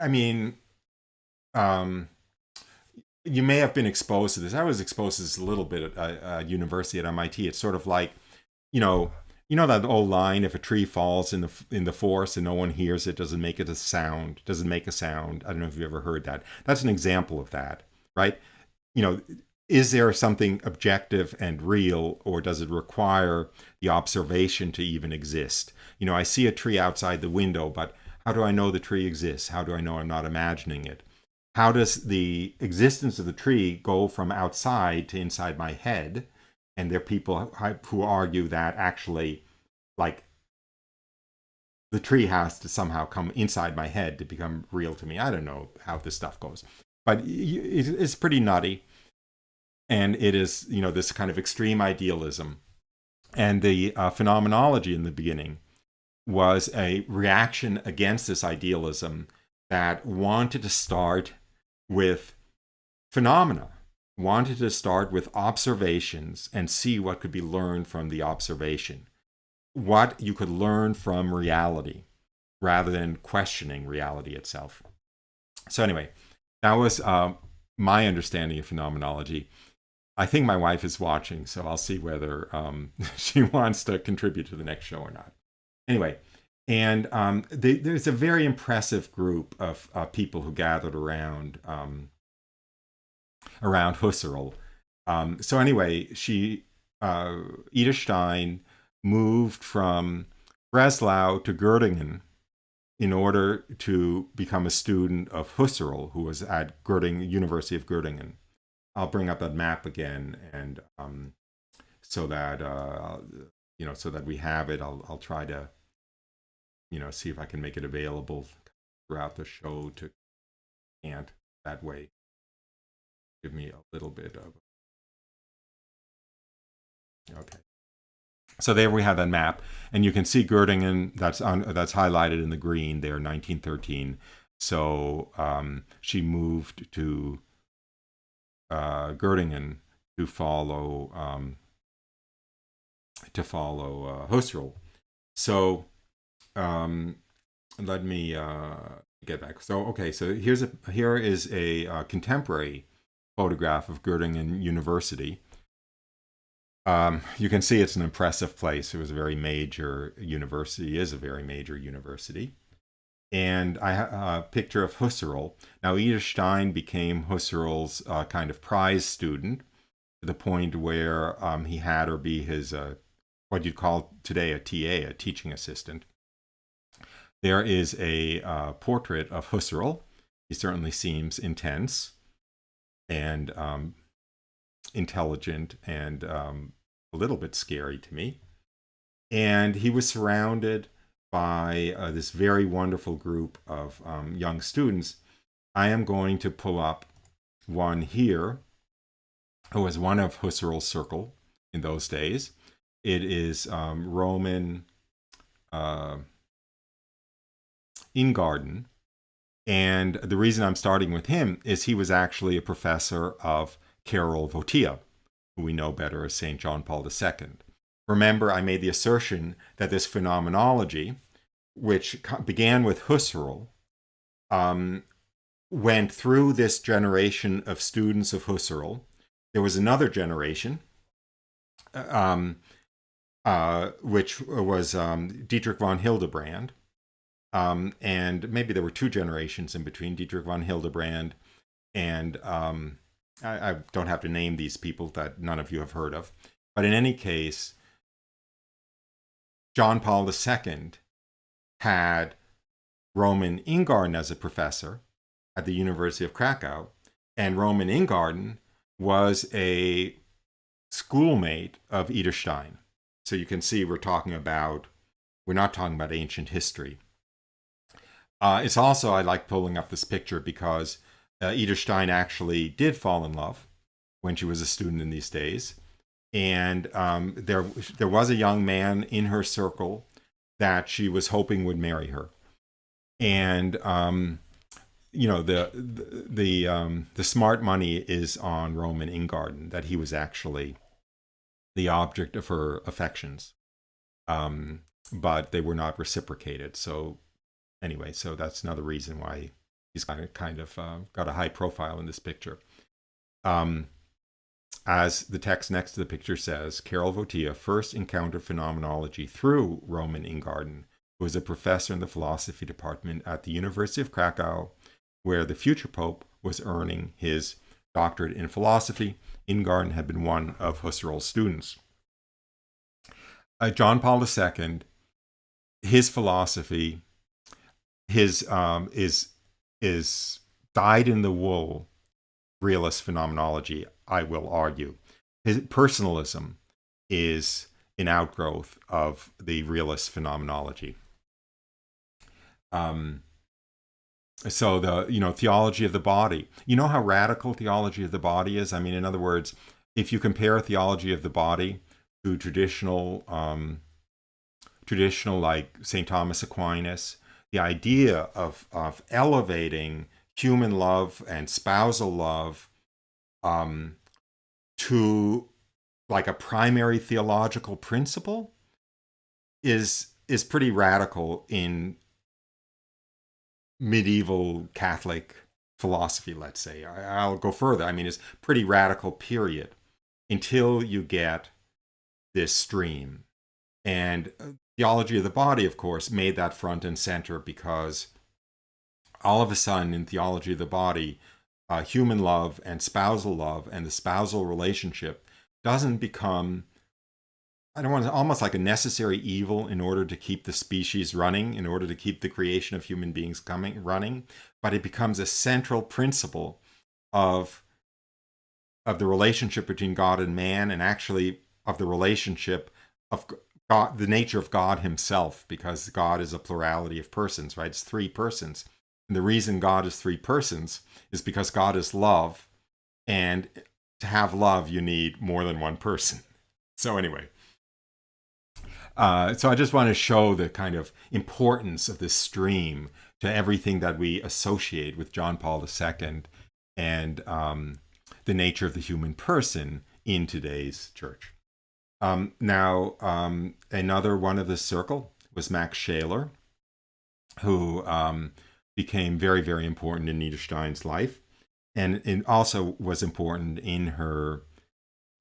mean, you may have been exposed to this. I was exposed to this a little bit at university at MIT. It's sort of like, you know that old line: if a tree falls in the forest and no one hears it, doesn't make a sound. I don't know if you've ever heard that. That's an example of that, right? Is there something objective and real, or does it require the observation to even exist? I see a tree outside the window, but how do I know the tree exists? How do I know I'm not imagining it? How does the existence of the tree go from outside to inside my head? And there are people who argue that actually, like, the tree has to somehow come inside my head to become real to me. I don't know how this stuff goes, but it's pretty nutty. And it is, this kind of extreme idealism. And the phenomenology in the beginning was a reaction against this idealism that wanted to start with phenomena, wanted to start with observations and see what could be learned from the observation, what you could learn from reality, rather than questioning reality itself. So anyway, that was my understanding of phenomenology. I think my wife is watching, so I'll see whether she wants to contribute to the next show or not. Anyway, and there's a very impressive group of people who gathered around Husserl. So anyway, Edith Stein moved from Breslau to Göttingen in order to become a student of Husserl, who was at University of Göttingen. I'll bring up that map again, and so that so that we have it. I'll try to see if I can make it available throughout the show to can't that way. Give me a little bit of okay. So there we have that map, and you can see Göttingen. That's highlighted in the green there, 1913. So she moved to Göttingen to follow Husserl. So let me get back. So okay, so here is a contemporary photograph of Göttingen University. You can see it's an impressive place. It was a very major university. Is a very major university. And I have a picture of Husserl. Now, Edith Stein became Husserl's kind of prize student, to the point where he had her be his, what you'd call today a TA, a teaching assistant. There is a portrait of Husserl. He certainly seems intense and intelligent and a little bit scary to me. And he was surrounded by this very wonderful group of young students. I am going to pull up one here, who was one of Husserl's circle in those days. It is Roman Ingarden. And the reason I'm starting with him is he was actually a professor of Karol Wojtyła, who we know better as St. John Paul II. Remember, I made the assertion that this phenomenology, which began with Husserl, went through this generation of students of Husserl. There was another generation which was Dietrich von Hildebrand. And maybe there were two generations in between Dietrich von Hildebrand and I don't have to name these people that none of you have heard of. But in any case, John Paul II had Roman Ingarden as a professor at the University of Krakow, and Roman Ingarden was a schoolmate of Edith Stein. So you can see we're not talking about ancient history. It's also, I like pulling up this picture because Edith Stein actually did fall in love when she was a student in these days. And there was a young man in her circle that she was hoping would marry her. And, the smart money is on Roman Ingarden, that he was actually the object of her affections. But they were not reciprocated. So anyway, so that's another reason why he's kind of got a high profile in this picture. As the text next to the picture says, Karol Wojtyła first encountered phenomenology through Roman Ingarden, who was a professor in the philosophy department at the University of Krakow, where the future pope was earning his doctorate in philosophy. Ingarden had been one of Husserl's students. John Paul II, his philosophy, is dyed-in-the-wool realist phenomenology, I will argue. His personalism is an outgrowth of the realist phenomenology. So the theology of the body. You know how radical theology of the body is? I mean, in other words, if you compare theology of the body to traditional like St. Thomas Aquinas, the idea of elevating human love and spousal love to like a primary theological principle is pretty radical in medieval Catholic philosophy, let's say. I'll go further. I mean, it's pretty radical, period, until you get this stream. And theology of the body, of course, made that front and center because all of a sudden in theology of the body, human love and the spousal relationship doesn't become, almost like a necessary evil in order to keep the species running, in order to keep the creation of human beings running, but it becomes a central principle of the relationship between God and man, and actually of the relationship of God, the nature of God himself, because God is a plurality of persons, right? It's three persons. And the reason God is three persons is because God is love, and to have love, you need more than one person. So anyway, so I just want to show the kind of importance of this stream to everything that we associate with John Paul II and the nature of the human person in today's church. Now, another one of this circle was Max Scheler, who became very, very important in Edith Stein's life, and it also was important in her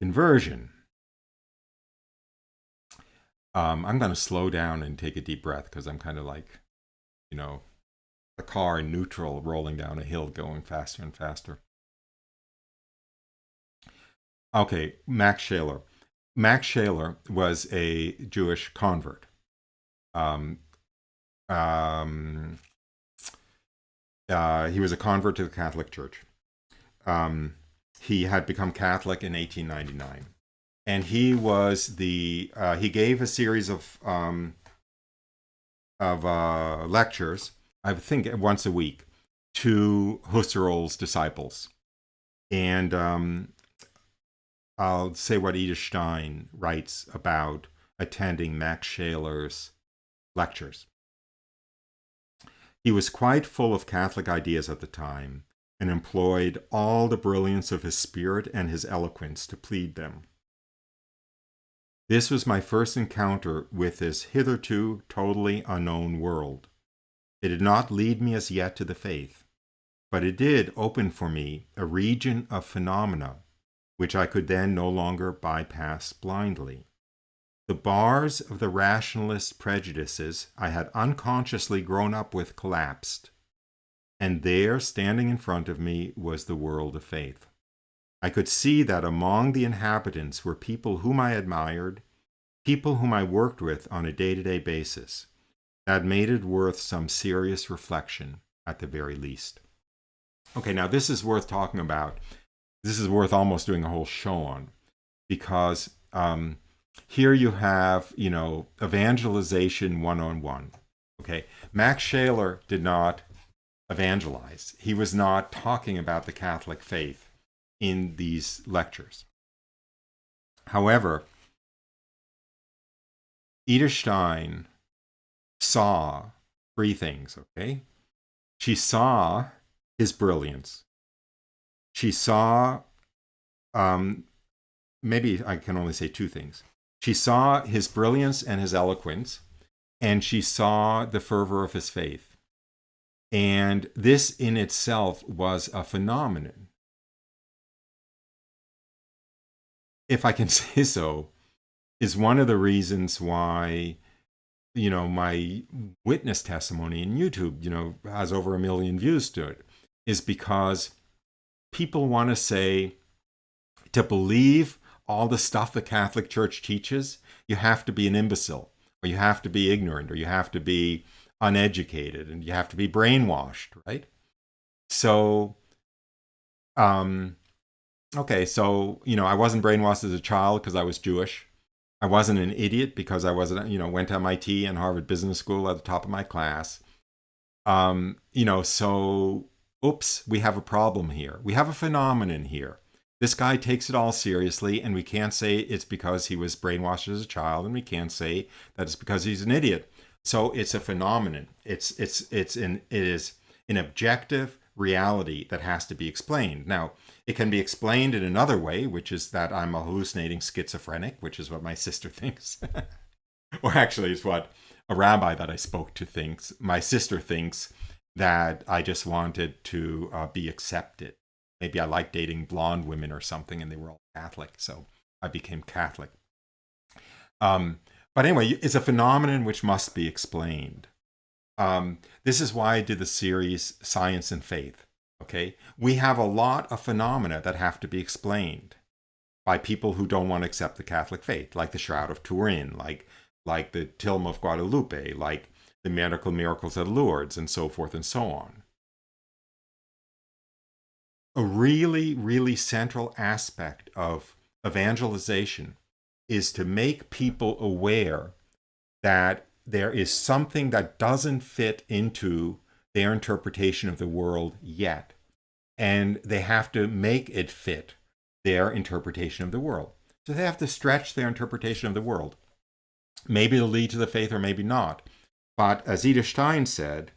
conversion. I'm going to slow down and take a deep breath because I'm kind of like, a car in neutral rolling down a hill going faster and faster. Okay, Max Scheler. Max Scheler was a Jewish convert. He was a convert to the Catholic Church. He had become Catholic in 1899. And he was he gave a series of lectures, I think once a week, to Husserl's disciples. And I'll say what Edith Stein writes about attending Max Scheler's lectures. He was quite full of Catholic ideas at the time, and employed all the brilliance of his spirit and his eloquence to plead them. This was my first encounter with this hitherto totally unknown world. It did not lead me as yet to the faith, but it did open for me a region of phenomena which I could then no longer bypass blindly. The bars of the rationalist prejudices I had unconsciously grown up with collapsed, and there, standing in front of me, was the world of faith. I could see that among the inhabitants were people whom I admired, people whom I worked with on a day-to-day basis. That made it worth some serious reflection, at the very least. Okay, now this is worth talking about. This is worth almost doing a whole show on, because here you have, evangelization one-on-one. Okay, Max Scheler did not evangelize. He was not talking about the Catholic faith in these lectures. However, Edith Stein saw three things, okay? She saw his brilliance. She saw, maybe I can only say two things. She saw his brilliance and his eloquence, and she saw the fervor of his faith. And this in itself was a phenomenon. If I can say so, is one of the reasons why, my witness testimony in YouTube, has over 1 million views to it, is because people want to say, to believe all the stuff the Catholic Church teaches, you have to be an imbecile, or you have to be ignorant, or you have to be uneducated, and you have to be brainwashed, right? So, okay, so, I wasn't brainwashed as a child because I was Jewish. I wasn't an idiot because I wasn't, went to MIT and Harvard Business School at the top of my class. So, oops, we have a problem here. We have a phenomenon here. This guy takes it all seriously, and we can't say it's because he was brainwashed as a child, and we can't say that it's because he's an idiot. So it's a phenomenon. It is an objective reality that has to be explained. Now, it can be explained in another way, which is that I'm a hallucinating schizophrenic, which is what my sister thinks. Or actually, it's what a rabbi that I spoke to thinks. My sister thinks that I just wanted to be accepted. Maybe I like dating blonde women or something, and they were all Catholic, so I became Catholic. But anyway, it's a phenomenon which must be explained. This is why I did the series Science and Faith. Okay, we have a lot of phenomena that have to be explained by people who don't want to accept the Catholic faith, like the Shroud of Turin, like the Tilm of Guadalupe, like the medical miracles at Lourdes, and so forth and so on. A really, really central aspect of evangelization is to make people aware that there is something that doesn't fit into their interpretation of the world yet, and they have to make it fit their interpretation of the world. So they have to stretch their interpretation of the world. Maybe it'll lead to the faith or maybe not. But as Edith Stein said,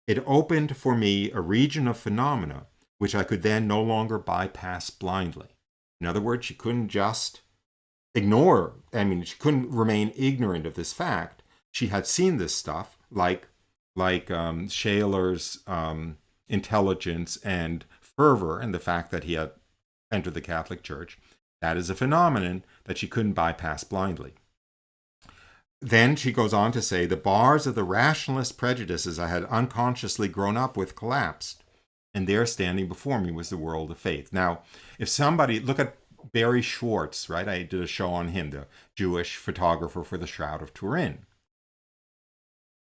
it opened for me a region of phenomena which I could then no longer bypass blindly. In other words, she couldn't just ignore, she couldn't remain ignorant of this fact. She had seen this stuff, like Scheler's intelligence and fervor, and the fact that he had entered the Catholic Church. That is a phenomenon that she couldn't bypass blindly. Then she goes on to say, the bars of the rationalist prejudices I had unconsciously grown up with collapsed, and there standing before me was the world of faith. Now, if somebody, look at Barry Schwartz, right? I did a show on him, the Jewish photographer for the Shroud of Turin.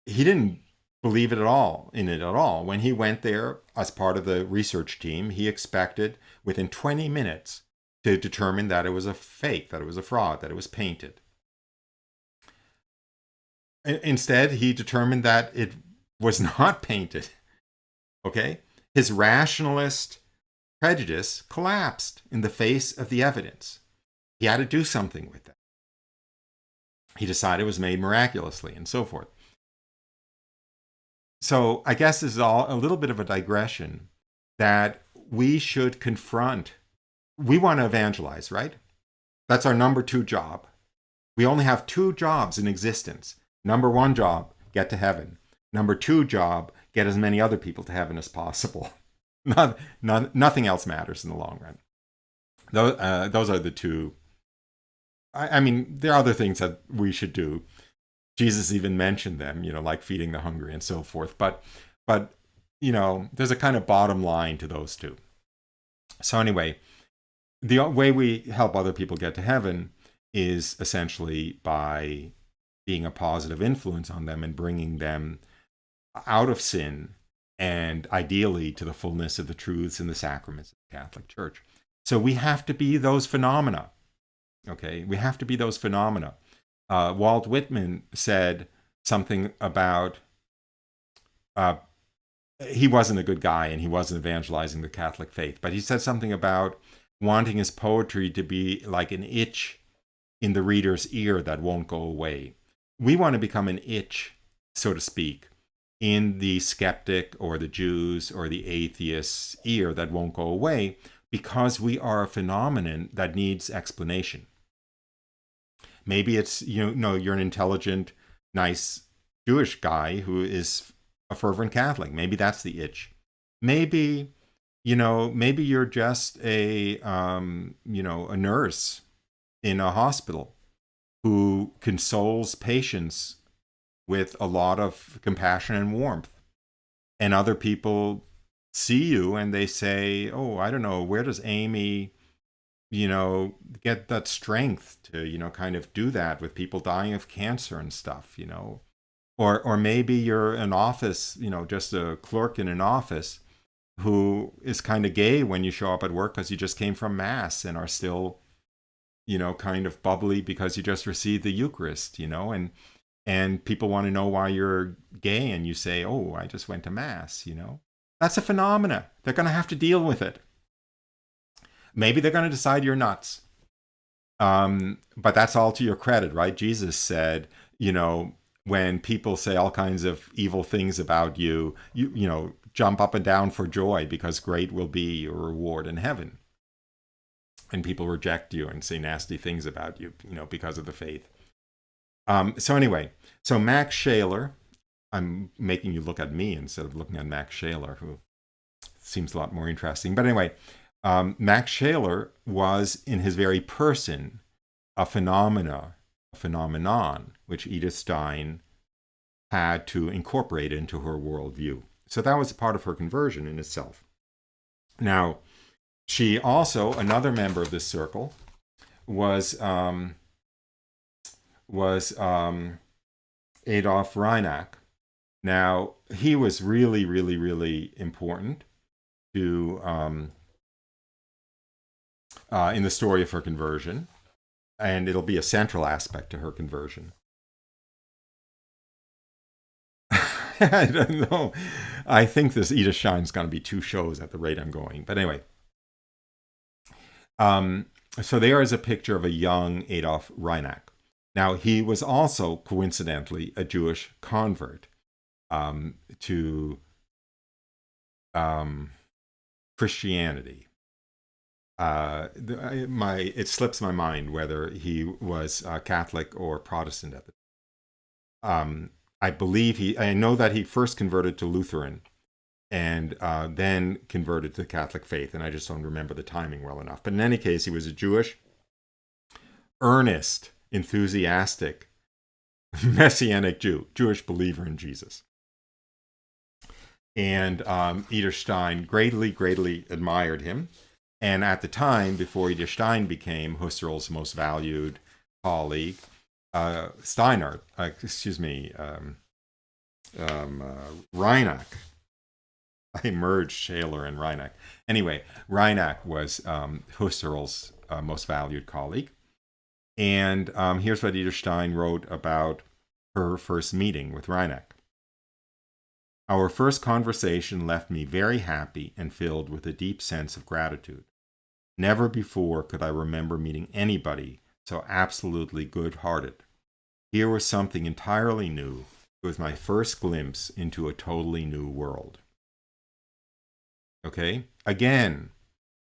He didn't believe it at all. When he went there as part of the research team, he expected within 20 minutes to determine that it was a fake, that it was a fraud, that it was painted. Instead, he determined that it was not painted. Okay? His rationalist prejudice collapsed in the face of the evidence. He had to do something with that. He decided it was made miraculously, and so forth. So I guess this is all a little bit of a digression that we should confront. We want to evangelize, right? That's our number 2 job. We only have 2 jobs in existence. Number 1 job, get to heaven. Number 2 job, get as many other people to heaven as possible. Nothing else matters in the long run. Those are the 2 I mean, there are other things that we should do. Jesus even mentioned them, like feeding the hungry and so forth. But there's a kind of bottom line to those two. So anyway, the way we help other people get to heaven is essentially by being a positive influence on them and bringing them out of sin and ideally to the fullness of the truths and the sacraments of the Catholic Church. So we have to be those phenomena. Okay, we have to be those phenomena. Walt Whitman said something about he wasn't a good guy and he wasn't evangelizing the Catholic faith, but he said something about wanting his poetry to be like an itch in the reader's ear that won't go away. We want to become an itch, so to speak, in the skeptic or the Jews or the atheist's ear that won't go away, because we are a phenomenon that needs explanation. Maybe it's, you're an intelligent, nice Jewish guy who is a fervent Catholic. Maybe that's the itch. Maybe, maybe you're just a nurse in a hospital who consoles patients with a lot of compassion and warmth. And other people see you and they say, oh, I don't know, where does Amy, get that strength to, kind of do that with people dying of cancer and stuff, Or maybe you're an office, just a clerk in an office who is kind of gay when you show up at work because you just came from Mass and are still, kind of bubbly because you just received the Eucharist, and people want to know why you're gay and you say, oh, I just went to Mass, That's a phenomena. They're going to have to deal with it. Maybe they're going to decide you're nuts. But that's all to your credit, right? Jesus said, when people say all kinds of evil things about you, jump up and down for joy because great will be your reward in heaven. And people reject you and say nasty things about you, because of the faith. So anyway, so Max Scheler, I'm making you look at me instead of looking at Max Scheler, who seems a lot more interesting. But anyway, Max Scheler was in his very person a phenomenon, which Edith Stein had to incorporate into her worldview. So that was a part of her conversion in itself. Now, she also, another member of this circle, was Adolf Reinach. Now, he was really, really, really important to in the story of her conversion, and it'll be a central aspect to her conversion. I don't know. I think this Edith Stein's going to be 2 shows at the rate I'm going. But anyway, so there is a picture of a young Adolf Reinach. Now, he was also, coincidentally, a Jewish convert to Christianity. It slips my mind whether he was Catholic or Protestant at the time. I know that he first converted to Lutheran and then converted to the Catholic faith, and I just don't remember the timing well enough. But in any case, he was a Jewish, earnest, enthusiastic, Messianic Jew, Jewish believer in Jesus. And Edith Stein greatly admired him. And at the time, before Edith Stein became Husserl's most valued colleague, Reinach. I merged Scheler and Reinach. Anyway, Reinach was Husserl's most valued colleague. And here's what Edith Stein wrote about her first meeting with Reinach. Our first conversation left me very happy and filled with a deep sense of gratitude. Never before could I remember meeting anybody so absolutely good-hearted. Here was something entirely new. It was my first glimpse into a totally new world. Okay? Again,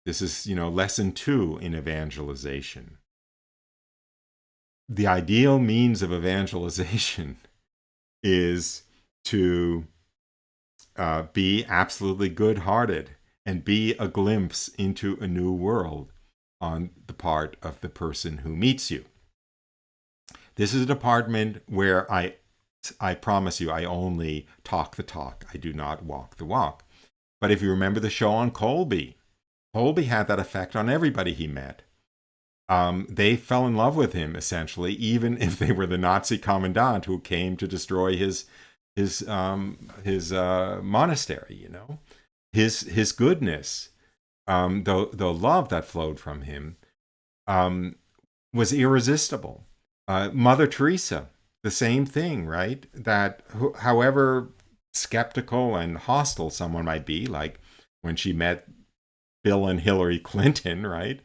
this is, lesson 2 in evangelization. The ideal means of evangelization is to be absolutely good-hearted and be a glimpse into a new world on the part of the person who meets you. This is a department where I promise you, I only talk the talk. I do not walk the walk. But if you remember the show on Colby had that effect on everybody he met. They fell in love with him, essentially, even if they were the Nazi commandant who came to destroy his monastery. His goodness, the love that flowed from him, was irresistible. Mother Teresa, the same thing, right? That however skeptical and hostile someone might be, like when she met Bill and Hillary Clinton, right?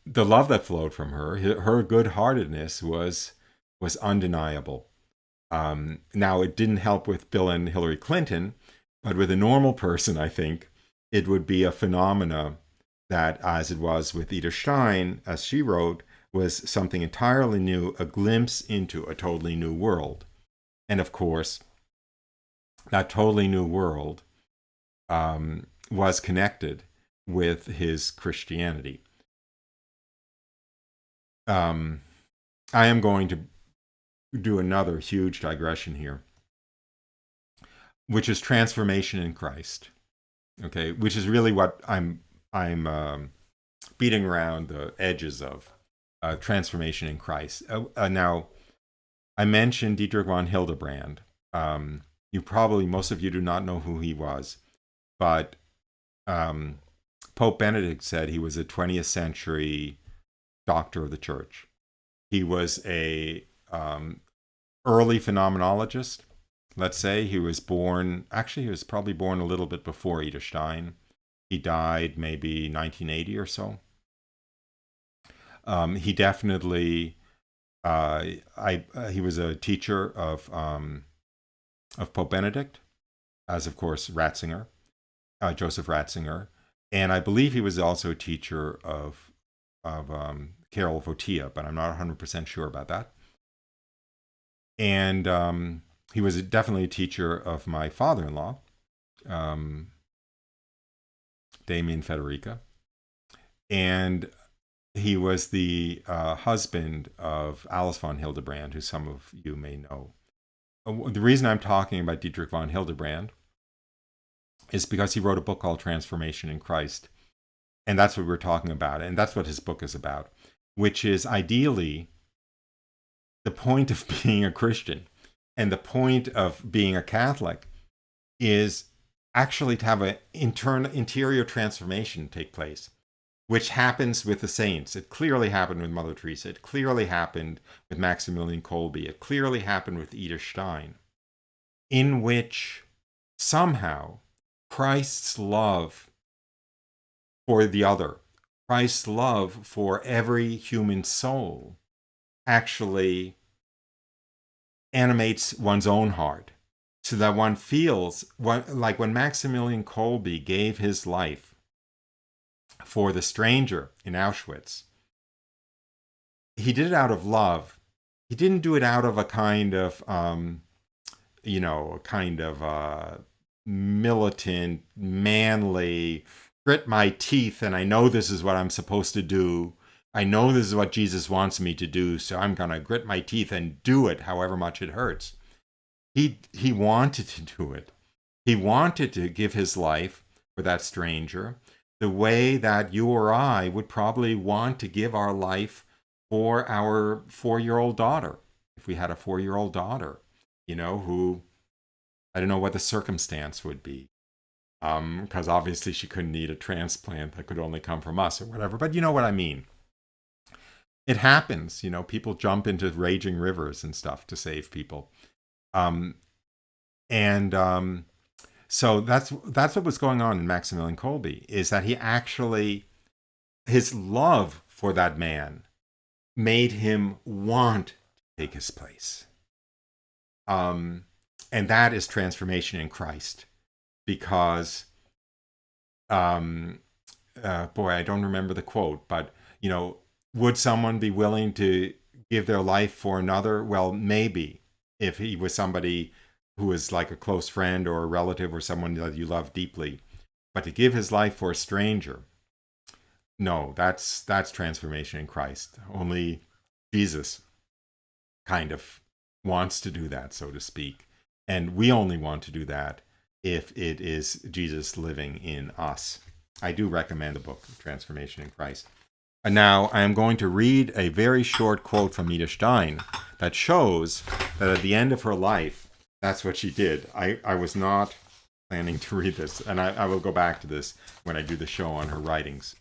The love that flowed from her good-heartedness was undeniable. Now, it didn't help with Bill and Hillary Clinton, but with a normal person, I think, it would be a phenomena that, as it was with Edith Stein, as she wrote, was something entirely new, a glimpse into a totally new world. And of course, that totally new world was connected with his Christianity. I am going to do another huge digression here, which is transformation in Christ. Okay, which is really what I'm beating around the edges of transformation in Christ. Now, I mentioned Dietrich von Hildebrand. Most of you do not know who he was, but Pope Benedict said he was a 20th century doctor of the church. He was a early phenomenologist. Let's say he was probably born a little bit before Edith Stein. He died maybe 1980 or so. He definitely, he was a teacher of Pope Benedict, as of course Ratzinger, Joseph Ratzinger, and I believe he was also a teacher of Karol Wojtyła, but I'm not 100% sure about that. And he was definitely a teacher of my father-in-law, Damien Federica. And he was the husband of Alice von Hildebrand, who some of you may know. The reason I'm talking about Dietrich von Hildebrand is because he wrote a book called Transformation in Christ. And that's what we're talking about. And that's what his book is about, which is ideally the point of being a Christian and the point of being a Catholic is actually to have an interior transformation take place, which happens with the saints. It clearly happened with Mother Teresa. It clearly happened with Maximilian Kolbe. It clearly happened with Edith Stein, in which somehow Christ's love for the other, Christ's love for every human soul actually animates one's own heart, so that one feels, like when Maximilian Kolbe gave his life for the stranger in Auschwitz, he did it out of love. He didn't do it out of a kind of, militant, manly, grit my teeth, and I know this is what I'm supposed to do. I know this is what Jesus wants me to do, so I'm going to grit my teeth and do it however much it hurts. He wanted to do it. He wanted to give his life for that stranger the way that you or I would probably want to give our life for our 4-year-old daughter. If we had a 4-year-old daughter, who, I don't know what the circumstance would be. Because obviously she couldn't need a transplant that could only come from us or whatever. But you know what I mean. It happens, people jump into raging rivers and stuff to save people. So that's what was going on in Maximilian Kolbe, is that he actually, his love for that man made him want to take his place. And that is transformation in Christ. Because, boy, I don't remember the quote, but, would someone be willing to give their life for another? Well, maybe, if he was somebody who was like a close friend or a relative or someone that you love deeply. But to give his life for a stranger, No, that's transformation in Christ. Only Jesus kind of wants to do that, so to speak. And we only want to do that if it is Jesus living in us. I do recommend the book, Transformation in Christ. And now I am going to read a very short quote from Edith Stein that shows that at the end of her life, that's what she did. I was not planning to read this, and I will go back to this when I do the show on her writings.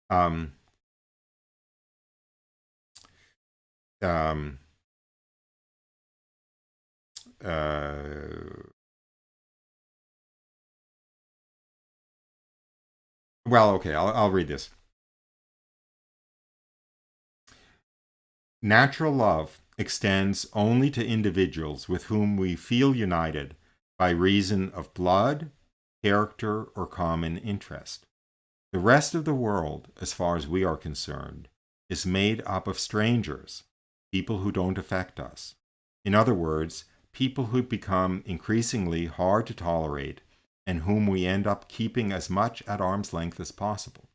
Um, um, well, okay, I'll read this. Natural love extends only to individuals with whom we feel united by reason of blood, character, or common interest. The rest of the world, as far as we are concerned, is made up of strangers, people who don't affect us. In other words, people who become increasingly hard to tolerate and whom we end up keeping as much at arm's length as possible.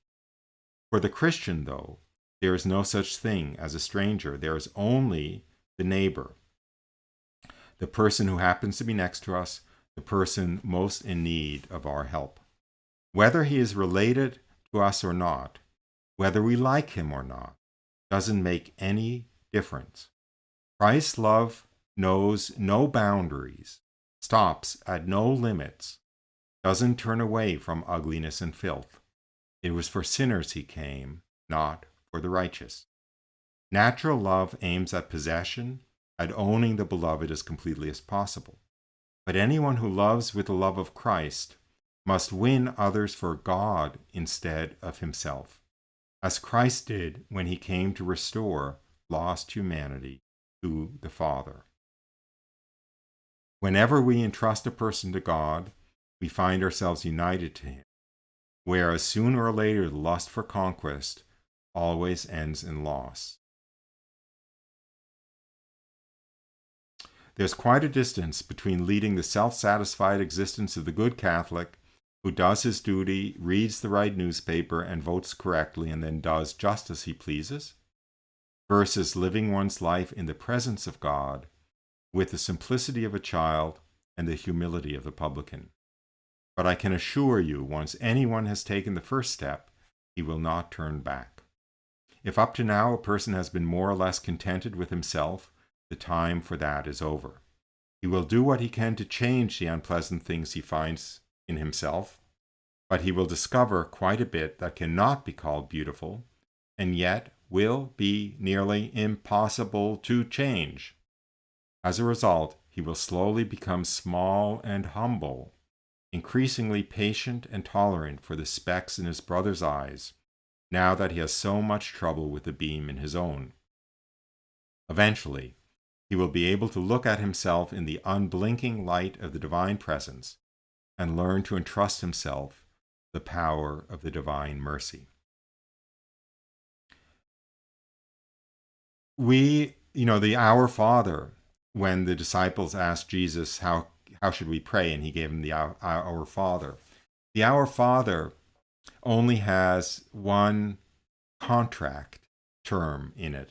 For the Christian, though, there is no such thing as a stranger. There is only the neighbor, the person who happens to be next to us, the person most in need of our help. Whether he is related to us or not, whether we like him or not, doesn't make any difference. Christ's love knows no boundaries, stops at no limits, doesn't turn away from ugliness and filth. It was for sinners he came, not for the righteous. Natural love aims at possession, at owning the beloved as completely as possible. But anyone who loves with the love of Christ must win others for God instead of himself, as Christ did when he came to restore lost humanity to the Father. Whenever we entrust a person to God, we find ourselves united to him, whereas sooner or later the lust for conquest always ends in loss. There's quite a distance between leading the self-satisfied existence of the good Catholic who does his duty, reads the right newspaper, and votes correctly, and then does just as he pleases, versus living one's life in the presence of God with the simplicity of a child and the humility of the publican. But I can assure you, once anyone has taken the first step, he will not turn back. If up to now a person has been more or less contented with himself, the time for that is over. He will do what he can to change the unpleasant things he finds in himself, but he will discover quite a bit that cannot be called beautiful, and yet will be nearly impossible to change. As a result, he will slowly become small and humble, increasingly patient and tolerant for the specks in his brother's eyes, now that he has so much trouble with the beam in his own. Eventually, he will be able to look at himself in the unblinking light of the divine presence and learn to entrust himself the power of the divine mercy. The Our Father, when the disciples asked Jesus, how should we pray? And he gave them the Our Father. The Our Father only has one contract term in it.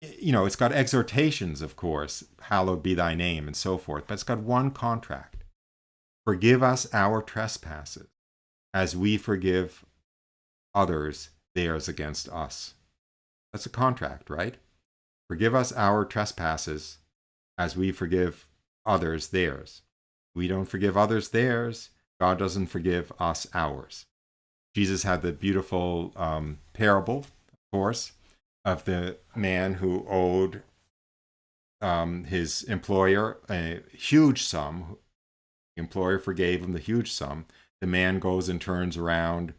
It's got exhortations, of course, hallowed be thy name and so forth, but it's got one contract. Forgive us our trespasses as we forgive others theirs against us. That's a contract, right? Forgive us our trespasses as we forgive others theirs. We don't forgive others theirs. God doesn't forgive us ours. Jesus had the beautiful parable, of course, of the man who owed his employer a huge sum. The employer forgave him the huge sum. The man goes and turns around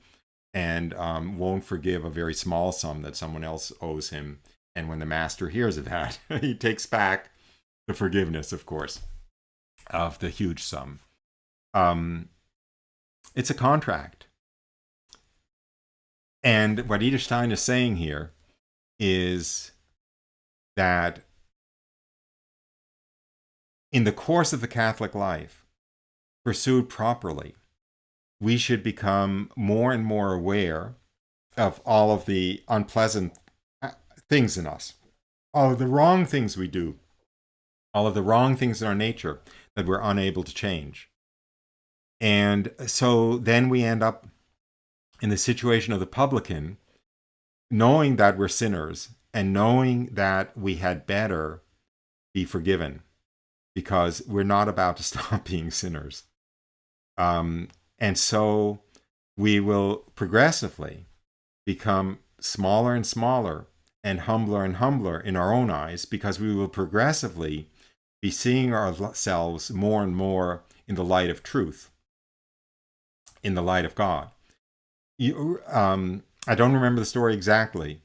and won't forgive a very small sum that someone else owes him. And when the master hears of that, he takes back the forgiveness, of course, of the huge sum. It's a contract. And what Edith Stein is saying here is that in the course of the Catholic life, pursued properly, we should become more and more aware of all of the unpleasant things in us, all of the wrong things we do, all of the wrong things in our nature that we're unable to change. And so then we end up in the situation of the publican, knowing that we're sinners and knowing that we had better be forgiven because we're not about to stop being sinners. And so we will progressively become smaller and smaller and humbler in our own eyes, because we will progressively be seeing ourselves more and more in the light of truth, in the light of God. I don't remember the story exactly.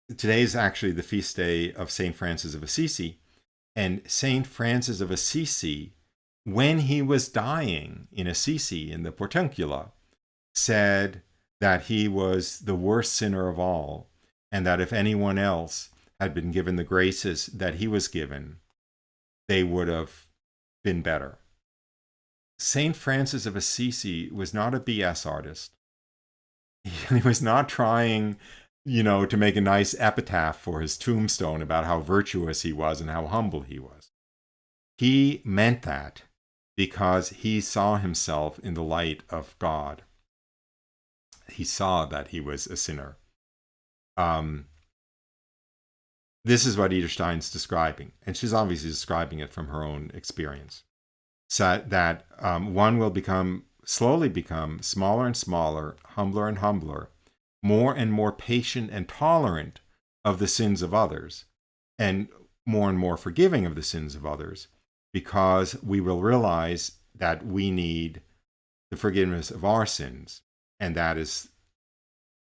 Today is actually the feast day of St. Francis of Assisi. And St. Francis of Assisi, when he was dying in Assisi, in the Portiuncula, said that he was the worst sinner of all, and that if anyone else had been given the graces that he was given, they would have been better. St. Francis of Assisi was not a BS artist. He was not trying, to make a nice epitaph for his tombstone about how virtuous he was and how humble he was. He meant that because he saw himself in the light of God. He saw that he was a sinner. This is what Edith Stein's describing, and she's obviously describing it from her own experience. So that one will slowly become smaller and smaller, humbler and humbler, more and more patient and tolerant of the sins of others, and more forgiving of the sins of others, because we will realize that we need the forgiveness of our sins, and that is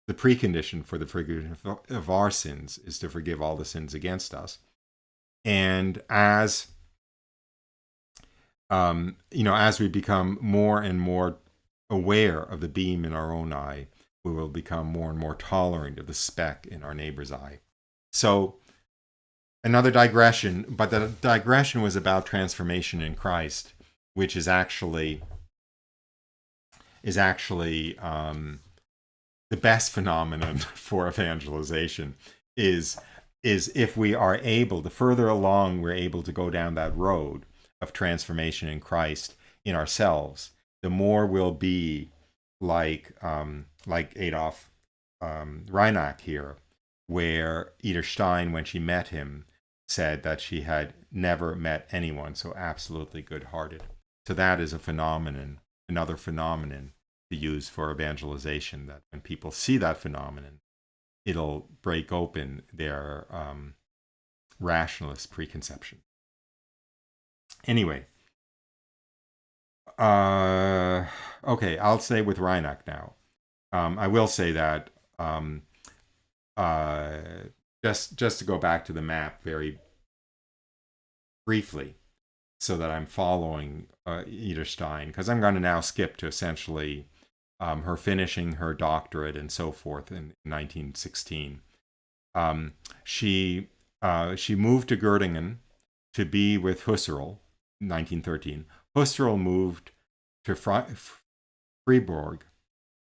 the precondition for the forgiveness of our sins, is to forgive all the sins against us. And as we become more and more aware of the beam in our own eye, we will become more and more tolerant of the speck in our neighbor's eye. So, another digression, but the digression was about transformation in Christ, which is actually the best phenomenon for evangelization. Is if we are able, the further along we're able to go down that road of transformation in Christ in ourselves, the more we'll be like Adolf Reinach here, where Edith Stein, when she met him, said that she had never met anyone so absolutely good-hearted. So that is another phenomenon to use for evangelization, that when people see that phenomenon, it'll break open their rationalist preconception. Anyway, okay, I'll stay with Reinach now. I will say that just to go back to the map very briefly, so that I'm following Edith Stein, because I'm going to now skip to essentially her finishing her doctorate and so forth in 1916. She moved to Göttingen to be with Husserl in 1913. Husserl moved to Freiburg.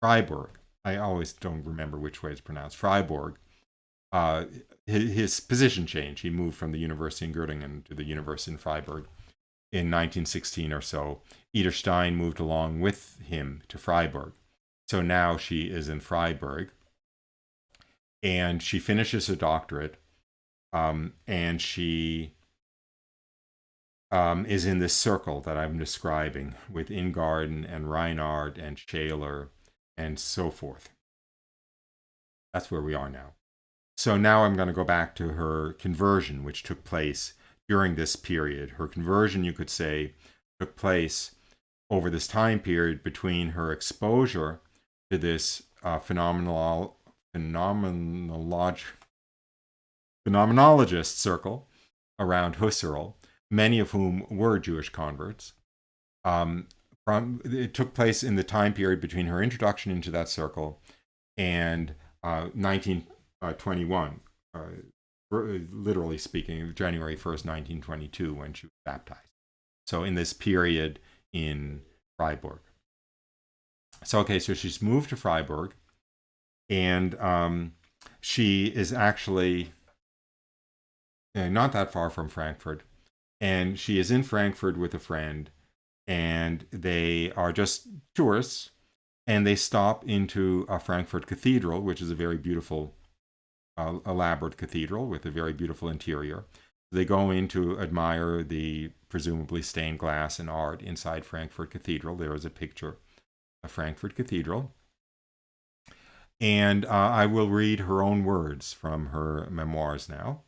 I always don't remember which way it's pronounced. Freiburg. His position changed. He moved from the university in Göttingen to the university in Freiburg in 1916 or so. Edith Stein moved along with him to Freiburg. So now she is in Freiburg, and she finishes her doctorate, and she is in this circle that I'm describing with Ingarden and Reinhardt and Scheler and so forth. That's where we are now. So now I'm going to go back to her conversion, which took place during this period. Her conversion, you could say, took place over this time period between her exposure to this phenomenologist circle around Husserl, many of whom were Jewish converts. It took place in the time period between her introduction into that circle and 1921, literally speaking, January 1st, 1922, when she was baptized. So in this period in Freiburg. So she's moved to Freiburg, and she is actually not that far from Frankfurt. And she is in Frankfurt with a friend, and they are just tourists, and they stop into a Frankfurt Cathedral, which is a very beautiful, elaborate cathedral with a very beautiful interior. They go in to admire the presumably stained glass and art inside Frankfurt Cathedral. There is a picture of Frankfurt Cathedral. And I will read her own words from her memoirs now.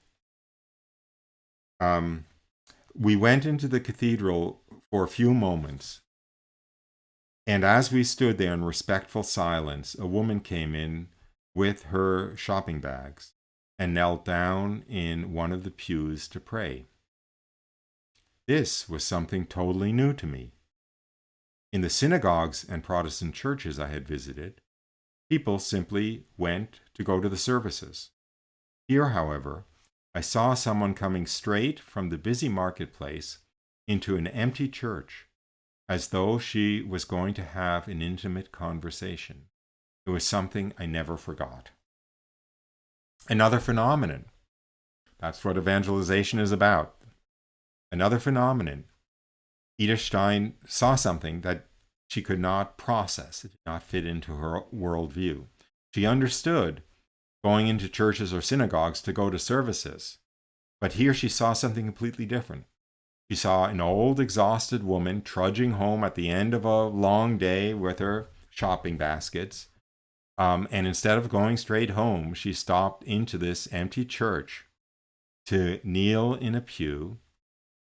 We went into the cathedral for a few moments, and as we stood there in respectful silence, a woman came in with her shopping bags and knelt down in one of the pews to pray. This was something totally new to me. In the synagogues and Protestant churches I had visited, people simply went to go to the services. Here, however, I saw someone coming straight from the busy marketplace into an empty church, as though she was going to have an intimate conversation. It was something I never forgot. Another phenomenon. That's what evangelization is about. Another phenomenon. Edith Stein saw something that she could not process. It did not fit into her worldview. She understood going into churches or synagogues to go to services. But here she saw something completely different. She saw an old, exhausted woman trudging home at the end of a long day with her shopping baskets. And instead of going straight home, she stopped into this empty church to kneel in a pew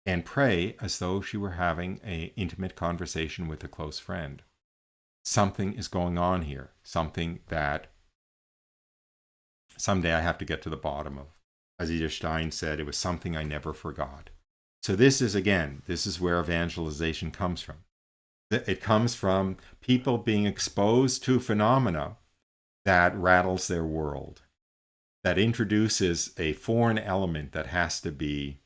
and pray as though she were having an intimate conversation with a close friend. Something is going on here. Something that someday I have to get to the bottom of. As Edith Stein said, it was something I never forgot. So this is where evangelization comes from. It comes from people being exposed to phenomena that rattles their world, that introduces a foreign element that has to be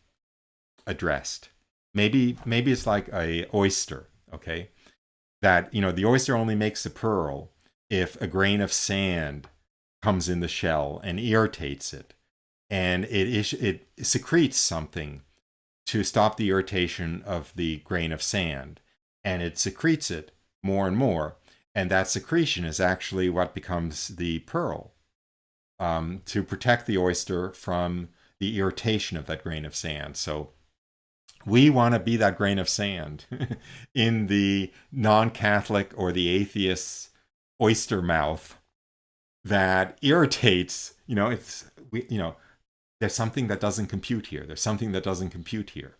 addressed. Maybe it's like a oyster, okay? That, the oyster only makes a pearl if a grain of sand comes in the shell and irritates it, and it secretes something to stop the irritation of the grain of sand, and it secretes it more and more, and that secretion is actually what becomes the pearl, to protect the oyster from the irritation of that grain of sand. So we want to be that grain of sand in the non-Catholic or the atheist's oyster mouth that irritates. There's something that doesn't compute here. There's something that doesn't compute here,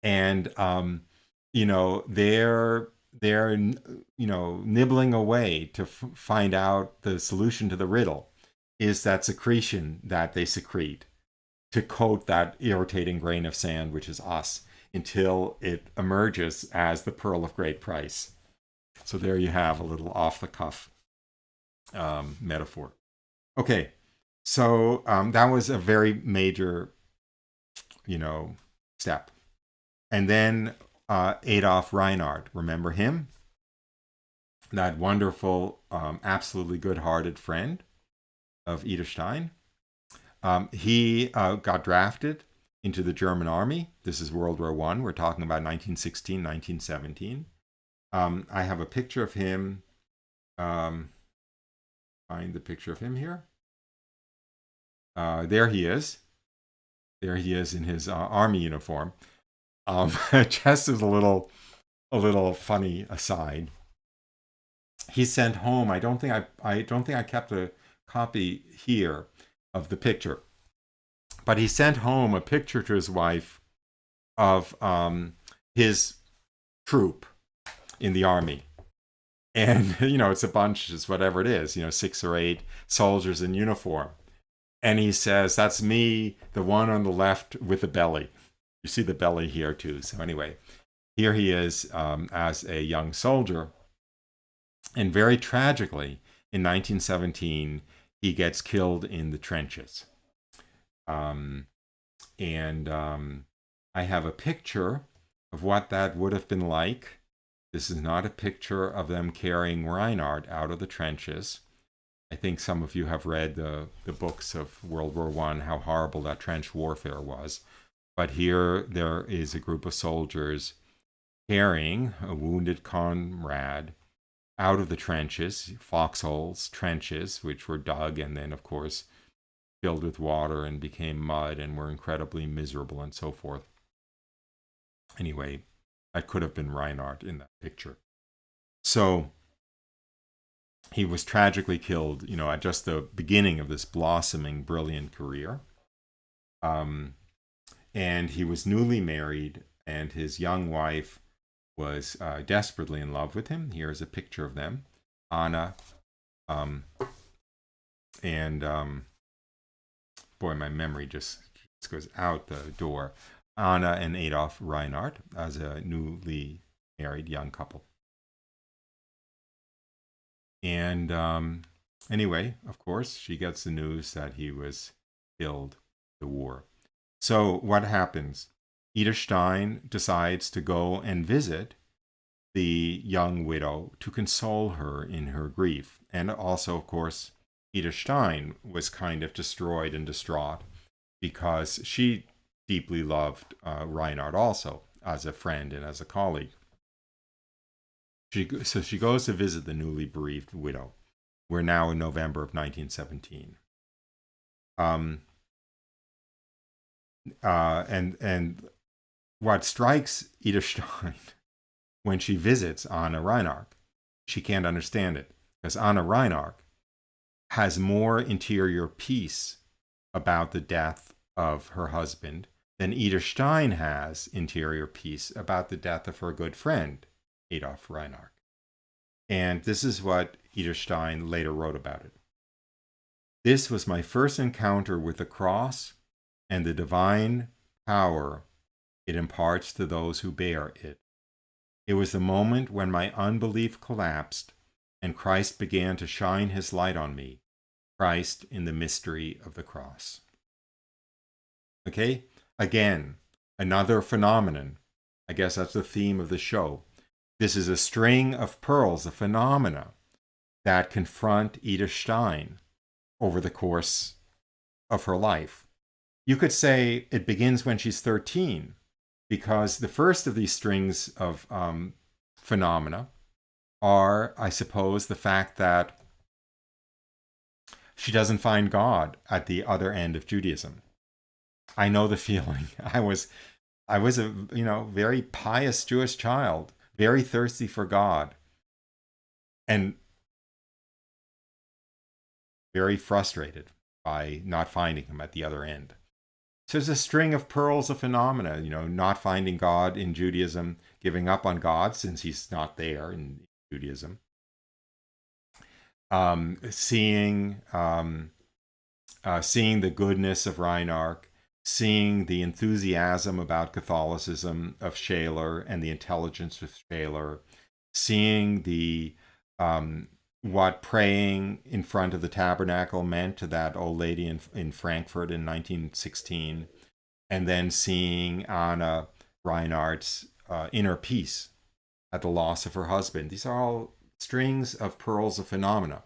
and they're nibbling away to find out the solution to the riddle. Is that secretion that they secrete to coat that irritating grain of sand, which is us, until it emerges as the pearl of great price. So there you have a little off-the-cuff metaphor. Okay, so that was a very major, step. And then Adolf Reinach, remember him? That wonderful, absolutely good-hearted friend of Edith Stein. He got drafted into the German army. This is World War I. We're talking about 1916, 1917. I have a picture of him. Find the picture of him here. There he is. There he is in his army uniform. Just as a little funny aside, he sent home. I don't think I kept a copy here of the picture, but he sent home a picture to his wife of his troop in the army. And, it's a bunch, it's whatever it is, 6 or 8 soldiers in uniform. And he says, that's me, the one on the left with the belly. You see the belly here too. So anyway, here he is as a young soldier. And very tragically, in 1917, he gets killed in the trenches. I have a picture of what that would have been like. This is not a picture of them carrying Reinach out of the trenches. I think some of you have read the books of World War I, how horrible that trench warfare was. But here there is a group of soldiers carrying a wounded comrade out of the trenches, foxholes, trenches, which were dug and then, of course, filled with water and became mud and were incredibly miserable and so forth. Anyway, that could have been Reinach in that picture. So he was tragically killed, at just the beginning of this blossoming, brilliant career. And he was newly married, and his young wife was desperately in love with him. Here's a picture of them, Anna, boy, my memory just goes out the door. Anna and Adolf Reinach as a newly married young couple. And anyway, of course, she gets the news that he was killed in the war. So what happens? Edith Stein decides to go and visit the young widow to console her in her grief. And also, of course, Edith Stein was kind of destroyed and distraught because she deeply loved Reinach also as a friend and as a colleague. So she goes to visit the newly bereaved widow. We're now in November of 1917. And what strikes Edith Stein when she visits Anna Reinach, she can't understand it, because Anna Reinach has more interior peace about the death of her husband than Edith Stein has interior peace about the death of her good friend, Adolf Reinach. And this is what Edith Stein later wrote about it. This was my first encounter with the cross and the divine power it imparts to those who bear it. It was the moment when my unbelief collapsed and Christ began to shine his light on me, Christ in the mystery of the cross. Okay, again, another phenomenon. I guess that's the theme of the show. This is a string of pearls, a phenomena that confront Edith Stein over the course of her life. You could say it begins when she's 13, because the first of these strings of phenomena are, I suppose, the fact that she doesn't find God at the other end of Judaism. I know the feeling. I was a very pious Jewish child, very thirsty for God, and very frustrated by not finding him at the other end. So there's a string of pearls of phenomena, not finding God in Judaism, giving up on God since he's not there in Judaism, seeing the goodness of Reinach, seeing the enthusiasm about Catholicism of Scheler and the intelligence of Scheler, seeing the what praying in front of the tabernacle meant to that old lady in Frankfurt in 1916, and then seeing Anna Reinach's inner peace at the loss of her husband. These are all strings of pearls of phenomena.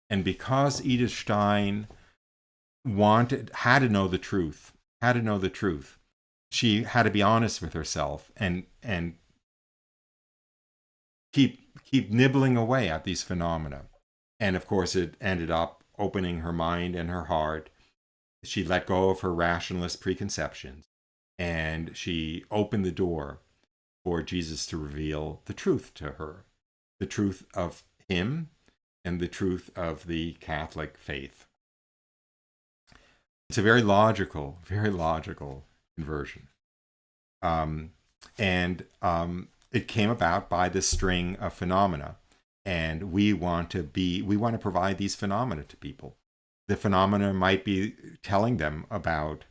And because Edith Stein had to know the truth, she had to be honest with herself and keep nibbling away at these phenomena. And of course, it ended up opening her mind and her heart. She let go of her rationalist preconceptions, and she opened the door for Jesus to reveal the truth to her, the truth of him and the truth of the Catholic faith. It's a very logical conversion. It came about by this string of phenomena. And we want to provide these phenomena to people. The phenomena might be telling them about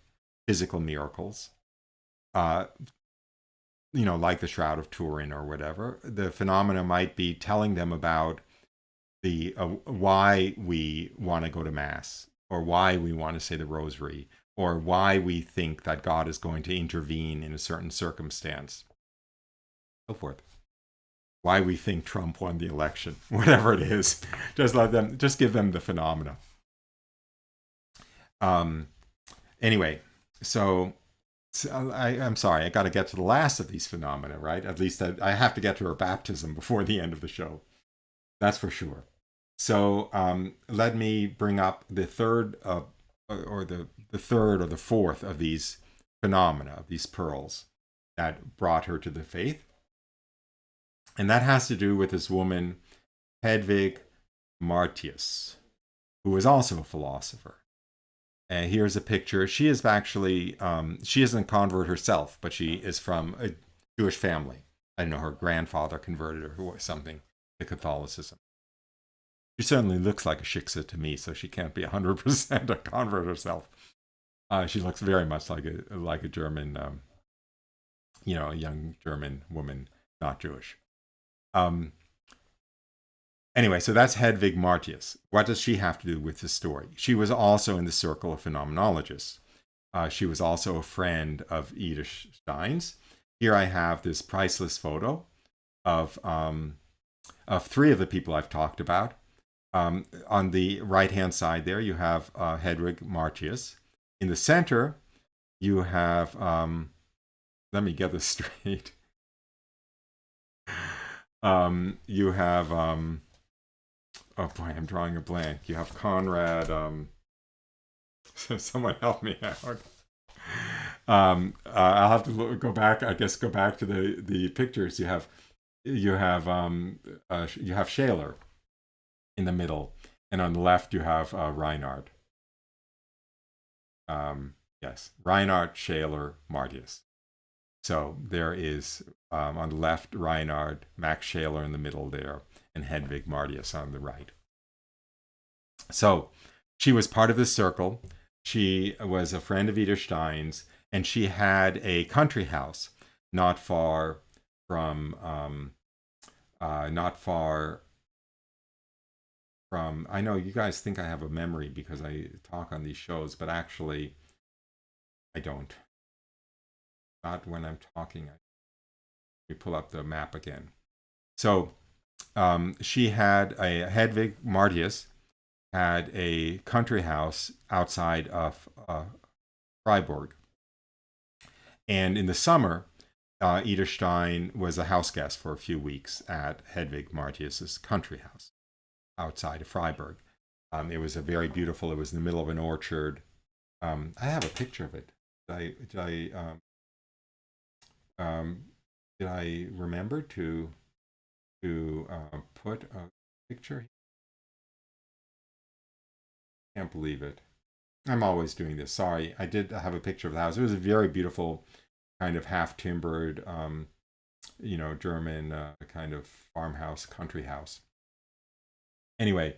physical miracles, like the Shroud of Turin or whatever. The phenomena might be telling them about the why we want to go to Mass, or why we want to say the Rosary, or why we think that God is going to intervene in a certain circumstance, so forth. why we think Trump won the election, whatever it is. Just give them the phenomena. Anyway, so I'm sorry, I got to get to the last of these phenomena, right? At least I have to get to her baptism before the end of the show. That's for sure. So let me bring up the third or the fourth of these phenomena, these pearls that brought her to the faith. And that has to do with this woman, Hedwig Martius, who was also a philosopher. And here's a picture. She is actually, she isn't a convert herself, but she is from a Jewish family. I don't know, her grandfather converted her or something to Catholicism. She certainly looks like a shiksa to me, so she can't be 100% a convert herself. She looks very much like a German, a young German woman, not Jewish. Anyway, so that's Hedwig Martius. What does she have to do with this story? She was also in the circle of phenomenologists. She was also a friend of Edith Stein's. Here I have this priceless photo of three of the people I've talked about. On the right-hand side there, you have Hedwig Martius. In the center, you have, let me get this straight. You have, oh boy, I'm drawing a blank. You have Conrad, someone help me out. I'll have to go back to the pictures. You have Scheler in the middle, and on the left you have Reinach. Yes, Reinach, Scheler, Martius. So there is on the left Reinach, Max Scheler in the middle there, and Hedwig Martius on the right. So she was part of this circle. She was a friend of Edith Stein's, and she had a country house not far from, I know you guys think I have a memory because I talk on these shows, but actually I don't. Not when I'm talking. Let me pull up the map again. So she had Hedwig Martius had a country house outside of Freiburg. And in the summer, Edith Stein was a house guest for a few weeks at Hedwig Martius's country house outside of Freiburg. It was a very beautiful, it was in the middle of an orchard. I have a picture of it. Did I remember to put a picture? Can't believe it. I'm always doing this. Sorry, I did have a picture of the house. It was a very beautiful, kind of half-timbered, German kind of farmhouse, country house. Anyway,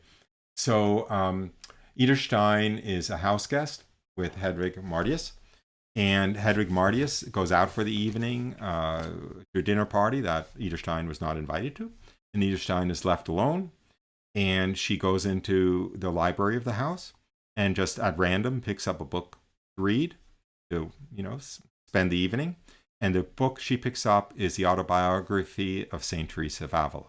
so Edith Stein is a house guest with Hedwig Martius. And Hedwig Martius goes out for the evening to a dinner party that Edith Stein was not invited to. And Edith Stein is left alone. And she goes into the library of the house and just at random picks up a book to read, to, spend the evening. And the book she picks up is the autobiography of St. Teresa of Avila.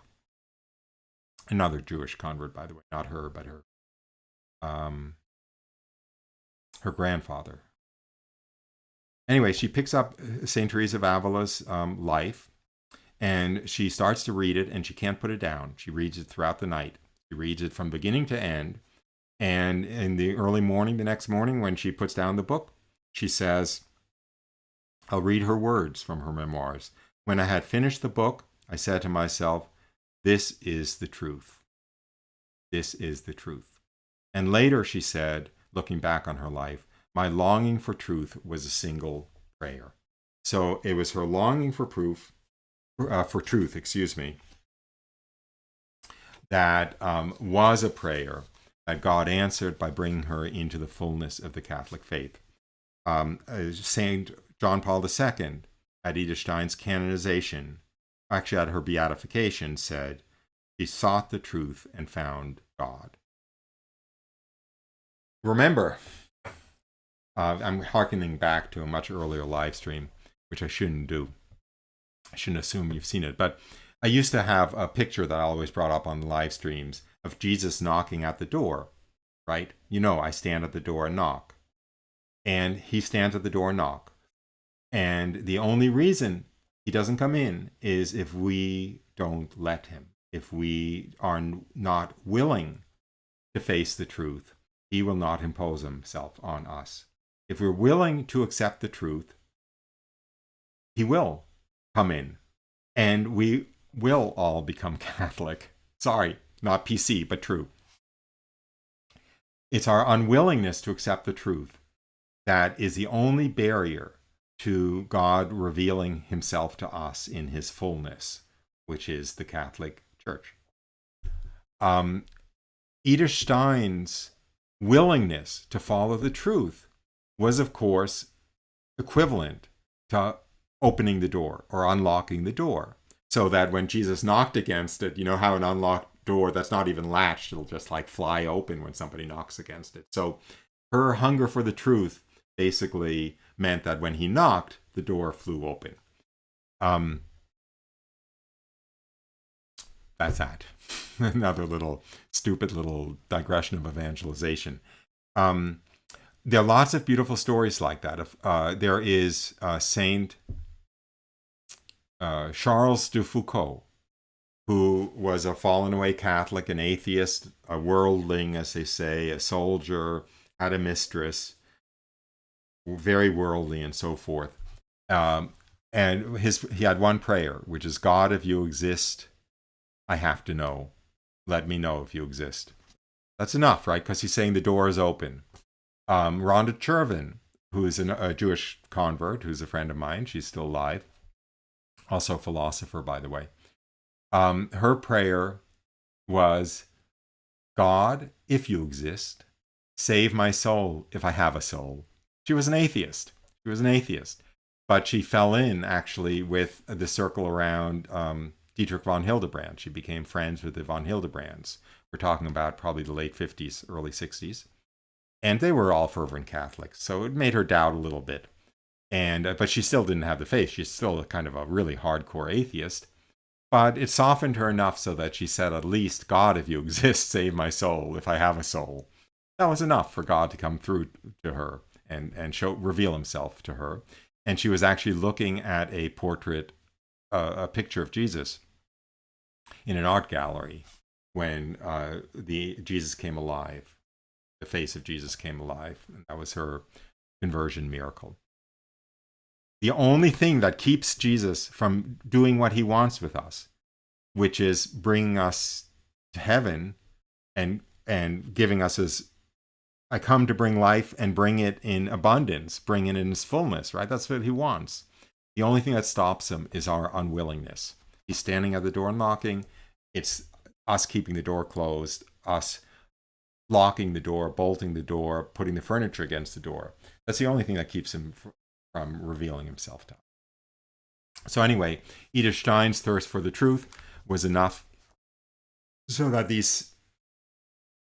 Another Jewish convert, by the way, not her, but her grandfather. Anyway, she picks up St. Teresa of Avila's life, and she starts to read it, and she can't put it down. She reads it throughout the night. She reads it from beginning to end. And in the early morning, the next morning, when she puts down the book, she says, I'll read her words from her memoirs. When I had finished the book, I said to myself, this is the truth. This is the truth. And later she said, looking back on her life, my longing for truth was a single prayer. So it was her longing for truth, that was a prayer that God answered by bringing her into the fullness of the Catholic faith. Saint John Paul II, at Edith Stein's canonization, actually at her beatification, said, she sought the truth and found God. Remember, I'm hearkening back to a much earlier live stream, which I shouldn't do. I shouldn't assume you've seen it. But I used to have a picture that I always brought up on the live streams of Jesus knocking at the door, right? You know, I stand at the door and knock. And he stands at the door and knock. And the only reason he doesn't come in is if we don't let him. If we are not willing to face the truth, he will not impose himself on us. If we're willing to accept the truth, he will come in. And we will all become Catholic. Sorry, not PC, but true. It's our unwillingness to accept the truth that is the only barrier to God revealing himself to us in his fullness, which is the Catholic Church. Edith Stein's willingness to follow the truth was, of course, equivalent to opening the door or unlocking the door. So that when Jesus knocked against it, you know how an unlocked door that's not even latched, it'll just like fly open when somebody knocks against it. So her hunger for the truth basically meant that when he knocked, the door flew open. That's that. Another little stupid little digression of evangelization. There are lots of beautiful stories like that. There is Saint Charles de Foucault, who was a fallen away Catholic, an atheist, a worldling, as they say, a soldier, had a mistress, very worldly and so forth. And he had one prayer, which is, God, if you exist, I have to know. Let me know if you exist. That's enough, right? Because he's saying the door is open. Rhonda Chervin, who is a Jewish convert, who's a friend of mine, she's still alive, also a philosopher, by the way. Her prayer was, God, if you exist, save my soul if I have a soul. She was an atheist. But she fell in, actually, with the circle around Dietrich von Hildebrand. She became friends with the von Hildebrands. We're talking about probably the late 50s, early 60s. And they were all fervent Catholics, so it made her doubt a little bit. But she still didn't have the faith. She's still kind of a really hardcore atheist. But it softened her enough so that she said, at least, God, if you exist, save my soul, if I have a soul. That was enough for God to come through to her and reveal himself to her. And she was actually looking at a portrait, a picture of Jesus in an art gallery when Jesus came alive. The face of Jesus came alive. And that was her conversion miracle. The only thing that keeps Jesus from doing what he wants with us, which is bringing us to heaven and giving us his, I come to bring life and bring it in abundance, bring it in its fullness, right? That's what he wants. The only thing that stops him is our unwillingness. He's standing at the door and knocking. It's us keeping the door closed, us locking the door, bolting the door, putting the furniture against the door. That's the only thing that keeps him from revealing himself to us. So anyway, Edith Stein's thirst for the truth was enough so that these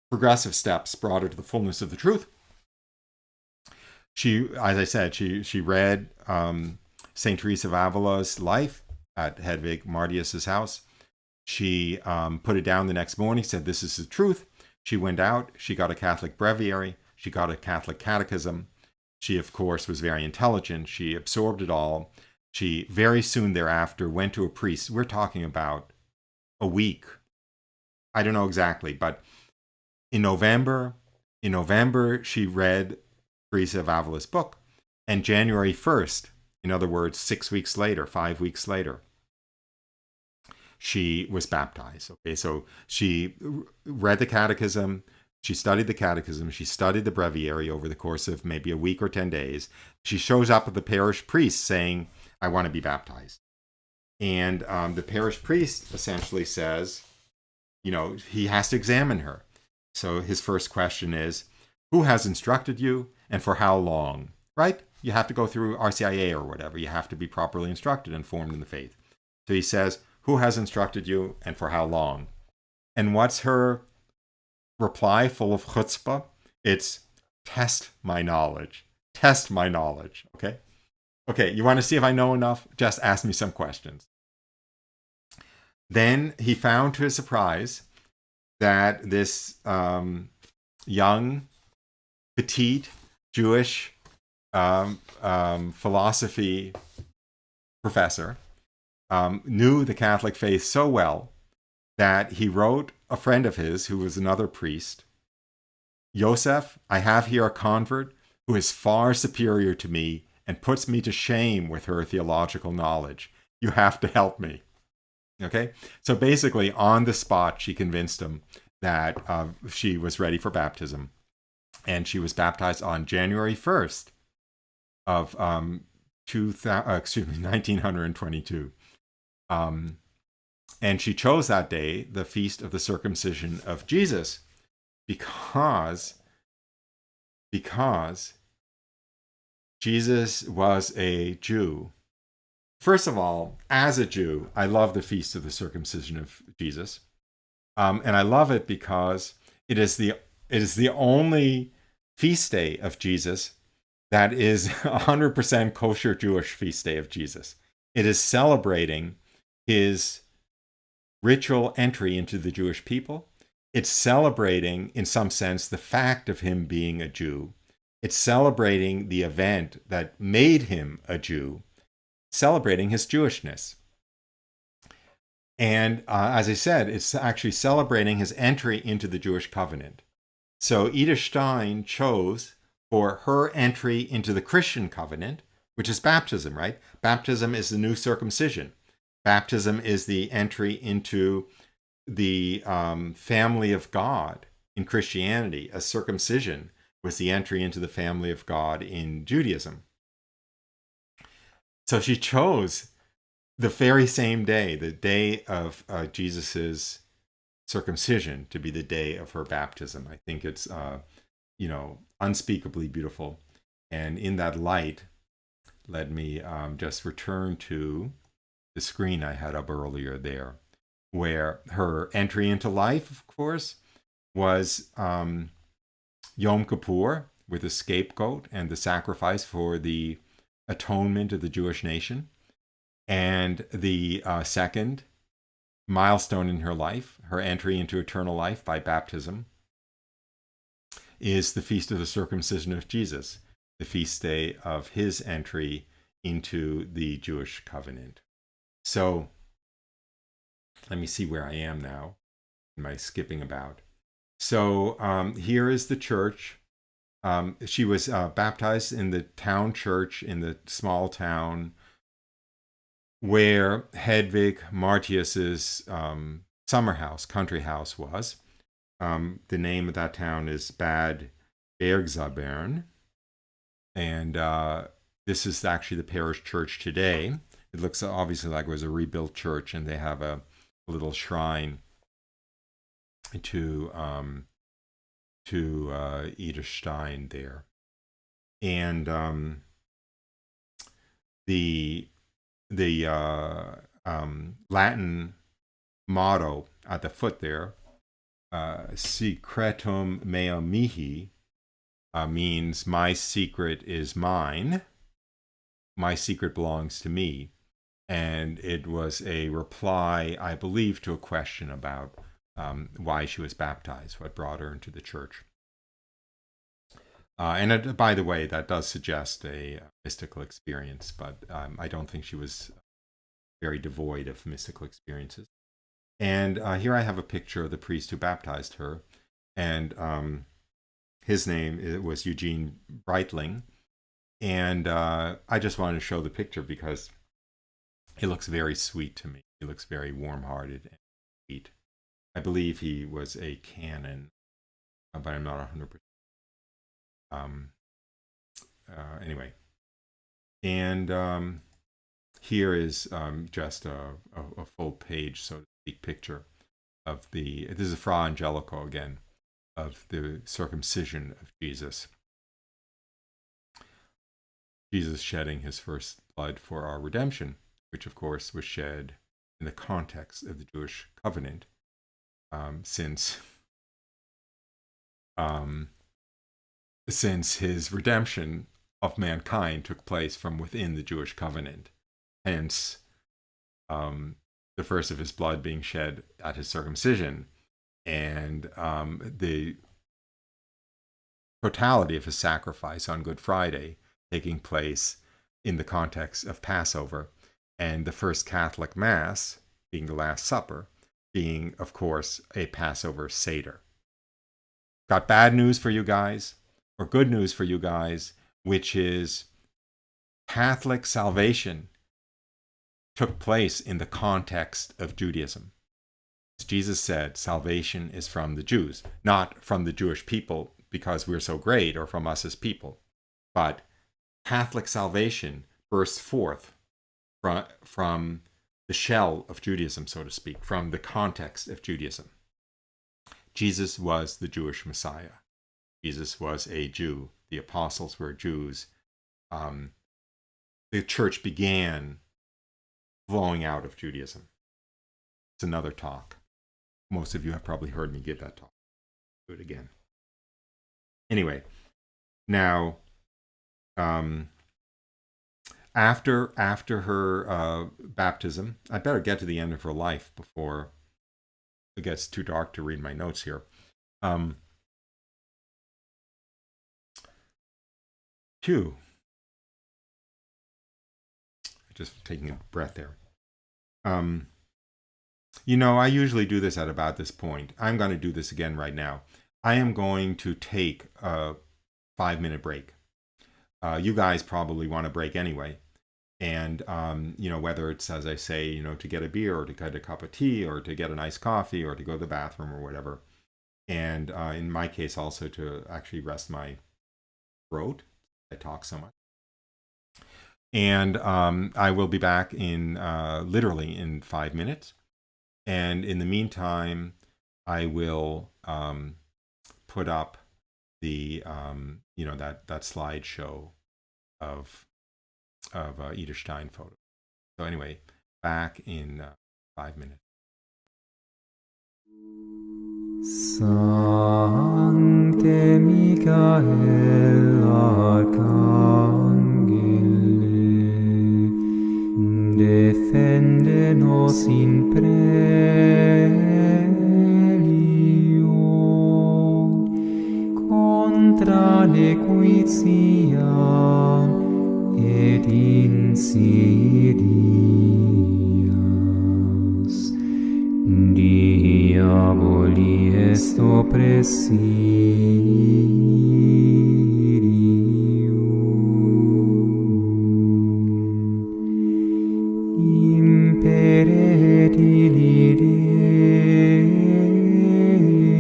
progressive steps brought her to the fullness of the truth. She, as I said, she read St. Teresa of Avila's life at Hedwig Martius's house. She put it down the next morning, said, this is the truth. She went out, she got a Catholic breviary, she got a Catholic catechism. She, of course, was very intelligent. She absorbed it all. She very soon thereafter went to a priest. We're talking about a week. I don't know exactly, but in November, she read Teresa of Avila's book. And January 1st, in other words, 5 weeks later, she was baptized. Okay, so she read the catechism. She studied the catechism. She studied the breviary over the course of maybe a week or 10 days. She shows up at the parish priest saying, I want to be baptized. And the parish priest essentially says, he has to examine her. So his first question is, who has instructed you and for how long? Right? You have to go through RCIA or whatever. You have to be properly instructed and formed in the faith. So he says, who has instructed you and for how long? And what's her reply, full of chutzpah? It's, test my knowledge. Okay, you want to see if I know enough? Just ask me some questions. Then he found, to his surprise, that this young, petite Jewish philosophy professor knew the Catholic faith so well that he wrote a friend of his who was another priest, "Joseph, I have here a convert who is far superior to me and puts me to shame with her theological knowledge. You have to help me." Okay? So basically, on the spot, she convinced him that she was ready for baptism. And she was baptized on January 1st of 1922. And she chose that day, the feast of the circumcision of Jesus, because Jesus was a Jew. First of all, as a Jew, I love the feast of the circumcision of Jesus. And I love it because it is the only feast day of Jesus that is 100% kosher Jewish feast day of Jesus. It is celebrating his ritual entry into the Jewish people. It's celebrating, in some sense, the fact of him being a Jew. It's celebrating the event that made him a Jew, celebrating his Jewishness. And as I said, it's actually celebrating his entry into the Jewish covenant. So Edith Stein chose for her entry into the Christian covenant, which is baptism, right? Baptism is the new circumcision. Baptism is the entry into the family of God in Christianity. A circumcision was the entry into the family of God in Judaism. So she chose the very same day, the day of Jesus's circumcision, to be the day of her baptism. I think it's, unspeakably beautiful. And in that light, let me just return to the screen I had up earlier there, where her entry into life, of course, was Yom Kippur, with the scapegoat and the sacrifice for the atonement of the Jewish nation. And the second milestone in her life, her entry into eternal life by baptism, is the feast of the circumcision of Jesus, the feast day of his entry into the Jewish covenant. So let me see where I am now. Am I skipping about? So here is the church. She was baptized in the town church in the small town where Hedwig Martius's summer house, country house, was. The name of that town is Bad Bergzabern. And this is actually the parish church today. It looks obviously like it was a rebuilt church, and they have a little shrine to Edith Stein there. And the Latin motto at the foot there, secretum mea mihi, means my secret is mine. My secret belongs to me. And it was a reply, I believe, to a question about why she was baptized, what brought her into the church. And by the way, that does suggest a mystical experience, but I don't think she was very devoid of mystical experiences. And here I have a picture of the priest who baptized her. And his name was Eugene Breitling. And I just wanted to show the picture because he looks very sweet to me. He looks very warm-hearted and sweet. I believe he was a canon, but I'm not 100%. Anyway. And here is just a full page, so to speak, picture of this is Fra Angelico again, of the circumcision of Jesus. Jesus shedding his first blood for our redemption, which of course was shed in the context of the Jewish covenant, since his redemption of mankind took place from within the Jewish covenant. Hence, the the first of his blood being shed at his circumcision, and the totality of his sacrifice on Good Friday taking place in the context of Passover, and the first Catholic Mass being the Last Supper, being, of course, a Passover Seder. Got bad news for you guys, or good news for you guys, which is Catholic salvation took place in the context of Judaism. As Jesus said, salvation is from the Jews, not from the Jewish people because we're so great, or from us as people, but Catholic salvation bursts forth from the shell of Judaism, so to speak, from the context of Judaism. Jesus was the Jewish Messiah. Jesus was a Jew. The apostles were Jews. The church began flowing out of Judaism. It's another talk. Most of you have probably heard me give that talk. Do it again. Anyway, now, after her baptism, I better get to the end of her life before it gets too dark to read my notes here. Just taking a breath there. I usually do this at about this point. I'm going to do this again right now. I am going to take a 5-minute break. You guys probably want a break anyway. And, whether it's, as I say, to get a beer or to get a cup of tea or to get a nice coffee or to go to the bathroom or whatever. And in my case, also to actually rest my throat. I talk so much. And I will be back in literally in 5 minutes. And in the meantime, I will put up the that slideshow of Edith Stein photo. So anyway, back in 5 minutes. Sancte Michael Arcangele, defende nos in prelio contra nequitia et insidias, diaboli est oppressirium, imperet illi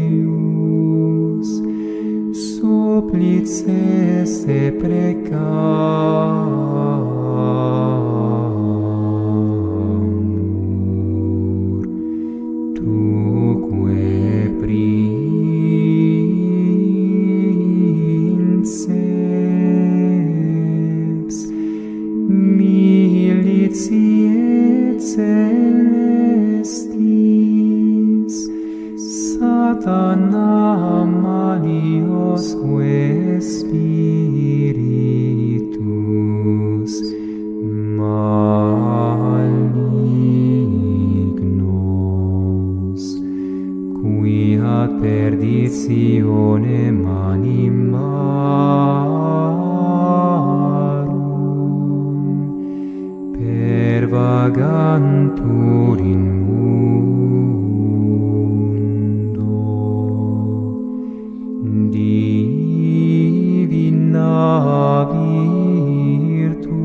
Deus, supplices te precamur, tuque princeps militiae celestis Satana maliosque spiritus malignos, qui ad perditionem animarum pervagantur in mundo, divina virtute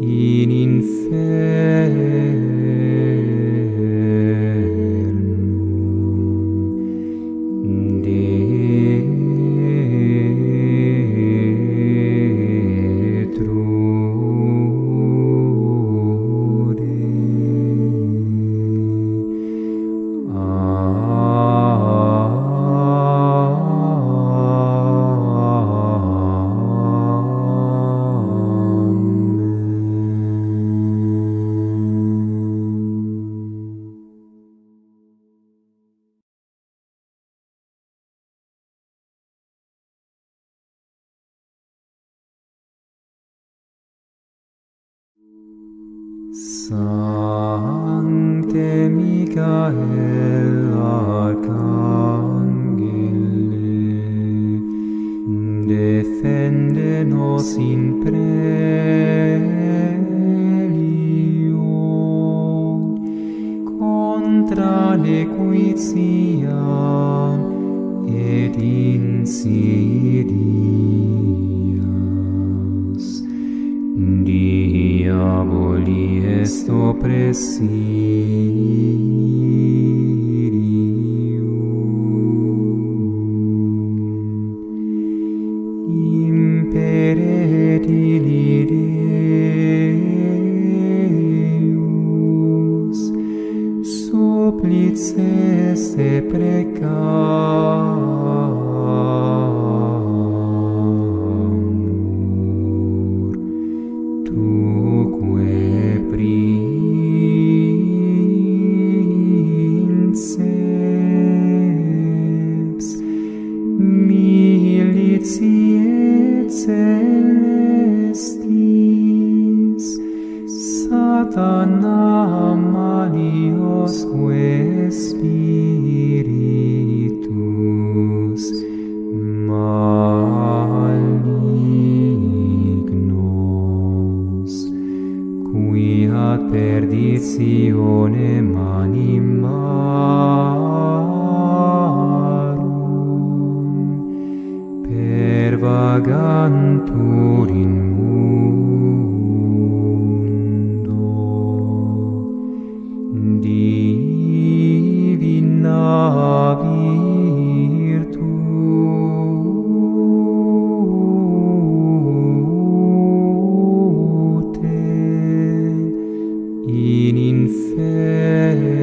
in infernum Sancte Michael Arcangele, defende nos in prelio contra nequitiam et insidias. Diaboli est oppressirium. Imperet illi Deus, supplices te precamur, tuque princeps, militiae celestis, Satana maliosque spiritus malignos, qui ad perditionem animarum pervagantur in mundo. Divina virtute in infernum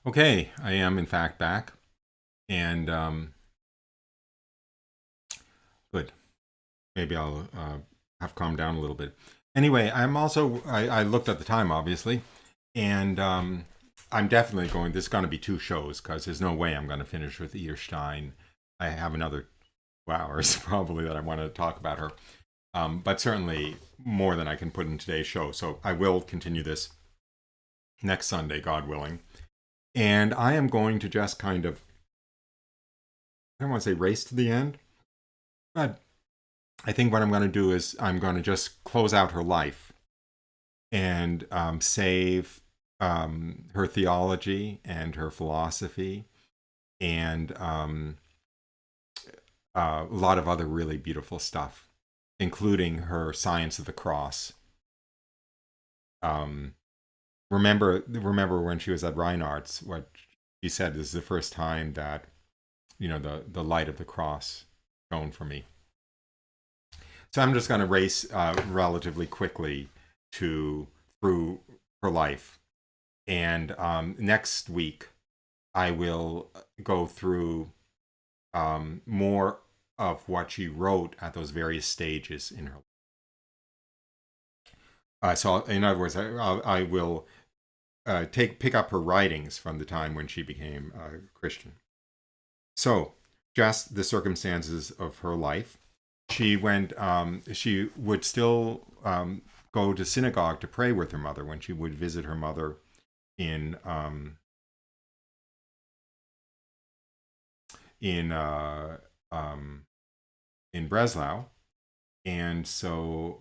Okay, I am in fact back, and good. Maybe I'll have calmed down a little bit. Anyway, I'm also, I looked at the time, obviously, and I'm definitely going, this is going to be 2 shows, because there's no way I'm going to finish with Edith Stein. I have another 2 hours, probably, that I want to talk about her. But certainly more than I can put in today's show. So I will continue this next Sunday, God willing. And I am going to just kind of, I don't want to say race to the end, but I think what I'm going to do is I'm going to just close out her life and save her theology and her philosophy and a lot of other really beautiful stuff, including her Science of the Cross. Remember when she was at Reinach's, what she said is the first time that, the light of the cross shone for me. So I'm just going to race relatively quickly through her life. And next week, I will go through more of what she wrote at those various stages in her life. So in other words, I will pick up her writings from the time when she became a Christian. So, just the circumstances of her life. She would still go to synagogue to pray with her mother when she would visit her mother in Breslau. And so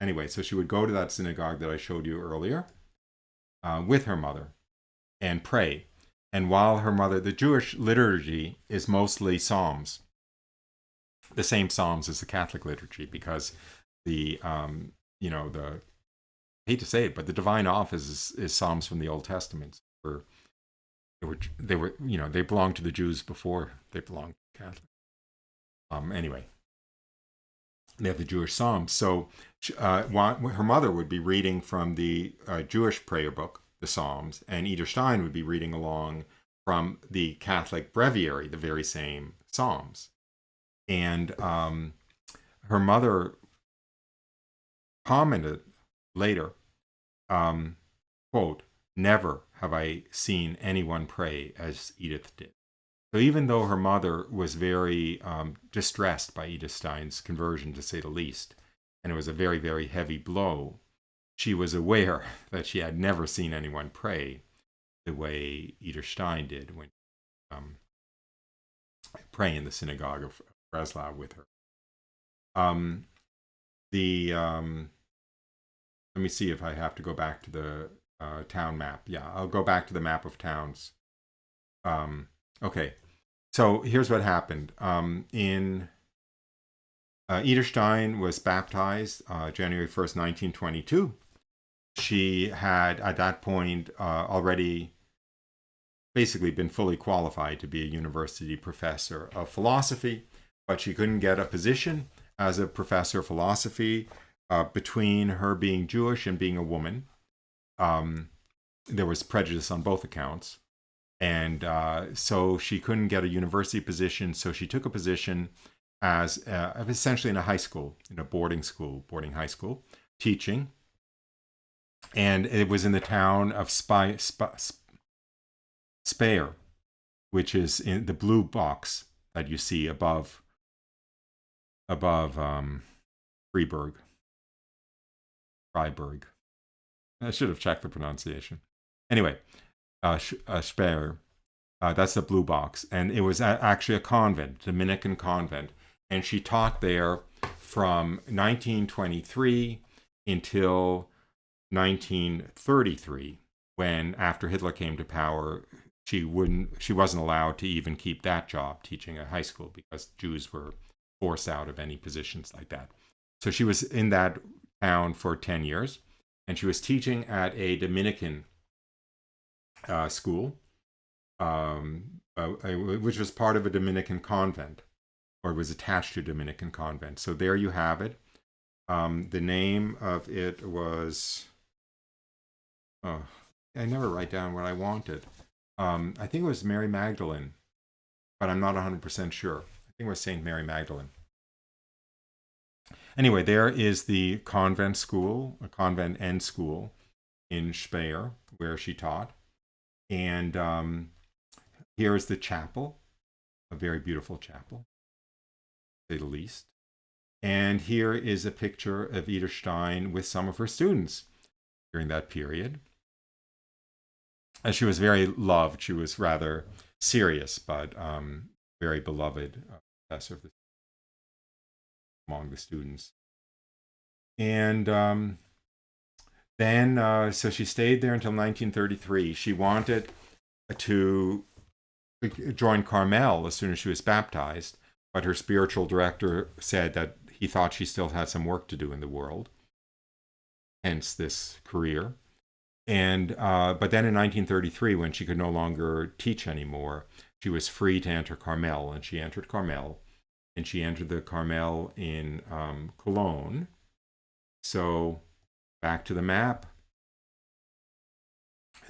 anyway, so she would go to that synagogue that I showed you earlier with her mother and pray. And while her mother, the Jewish liturgy is mostly Psalms, the same Psalms as the Catholic liturgy, because the I hate to say it, but the divine office is Psalms from the Old Testament. They belonged to the Jews before they belonged to the Catholics. Anyway. They have the Jewish Psalms. So her mother would be reading from the Jewish prayer book, the Psalms, and Edith Stein would be reading along from the Catholic breviary, the very same Psalms. And her mother commented later, quote, "Never have I seen anyone pray as Edith did." So even though her mother was very distressed by Edith Stein's conversion, to say the least, and it was a very, very heavy blow, she was aware that she had never seen anyone pray the way Edith Stein did when praying in the synagogue of Breslau with her. Let me see if I have to go back to the town map. Yeah, I'll go back to the map of towns. Okay, so here's what happened. Edith Stein was baptized January 1st, 1922. She had, at that point, already basically been fully qualified to be a university professor of philosophy, but she couldn't get a position as a professor of philosophy between her being Jewish and being a woman. There was prejudice on both accounts. And so she couldn't get a university position, so she took a position as essentially in a high school, in a boarding high school, teaching. And it was in the town of Speyer, which is in the blue box that you see above Freiburg. I should have checked the pronunciation. Anyway, Speyer, that's the blue box. And it was actually a convent, Dominican convent. And she taught there from 1923 until 1933, when, after Hitler came to power, she wasn't allowed to even keep that job, teaching at high school, because Jews were forced out of any positions like that. So she was in that town for 10 years, and she was teaching at a Dominican school, which was part of a Dominican convent, or was attached to a Dominican convent. So there you have it. The name of it was, I never write down what I wanted. I think it was Mary Magdalene, but I'm not 100% sure. I think it was St. Mary Magdalene. Anyway, there is the convent school, a convent end school in Speyer, where she taught. And here is the chapel, a very beautiful chapel, to say the least. And here is a picture of Edith Stein with some of her students during that period. And she was very loved. She was rather serious, but very beloved professor among the students. And then, so she stayed there until 1933. She wanted to join Carmel as soon as she was baptized, but her spiritual director said that he thought she still had some work to do in the world, hence this career. And but then in 1933, when she could no longer teach anymore, she was free to enter Carmel, and she entered Carmel, and she entered the Carmel in Cologne. So back to the map.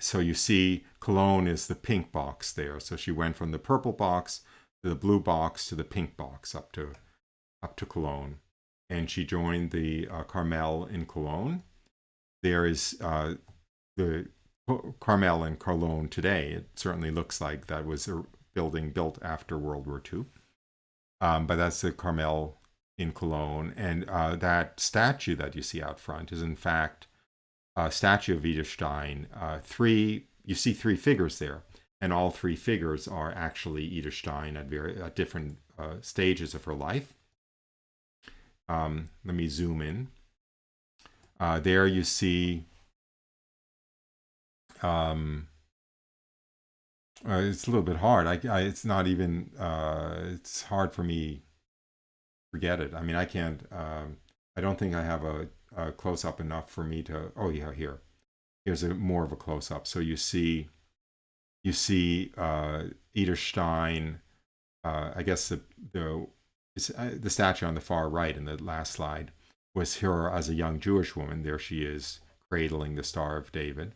So you see Cologne is the pink box there. So she went from the purple box to the blue box to the pink box up to Cologne. And she joined the Carmel in Cologne. There is the Carmel in Cologne today. It certainly looks like that was a building built after World War II. But that's the Carmel in Cologne. And that statue that you see out front is in fact a statue of Edith Stein. You see three figures there, and all three figures are actually Edith Stein at different stages of her life. Let me zoom in. There you see it's a little bit hard. It's not even. It's hard for me to forget it. I mean, I can't. I don't think I have a close up enough for me to. Oh yeah, here. Here's more of a close up. So you see Edith Stein. I guess is the statue on the far right in the last slide was her as a young Jewish woman. There she is, cradling the Star of David,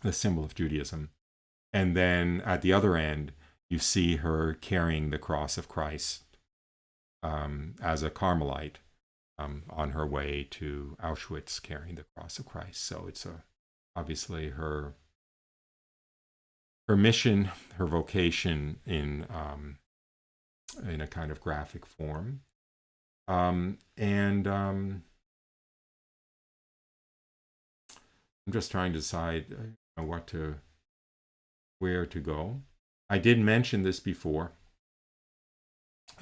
the symbol of Judaism. And then at the other end, you see her carrying the cross of Christ as a Carmelite on her way to Auschwitz, carrying the cross of Christ. So it's obviously her mission, her vocation in a kind of graphic form. I'm just trying to decide where to go. I did mention this before.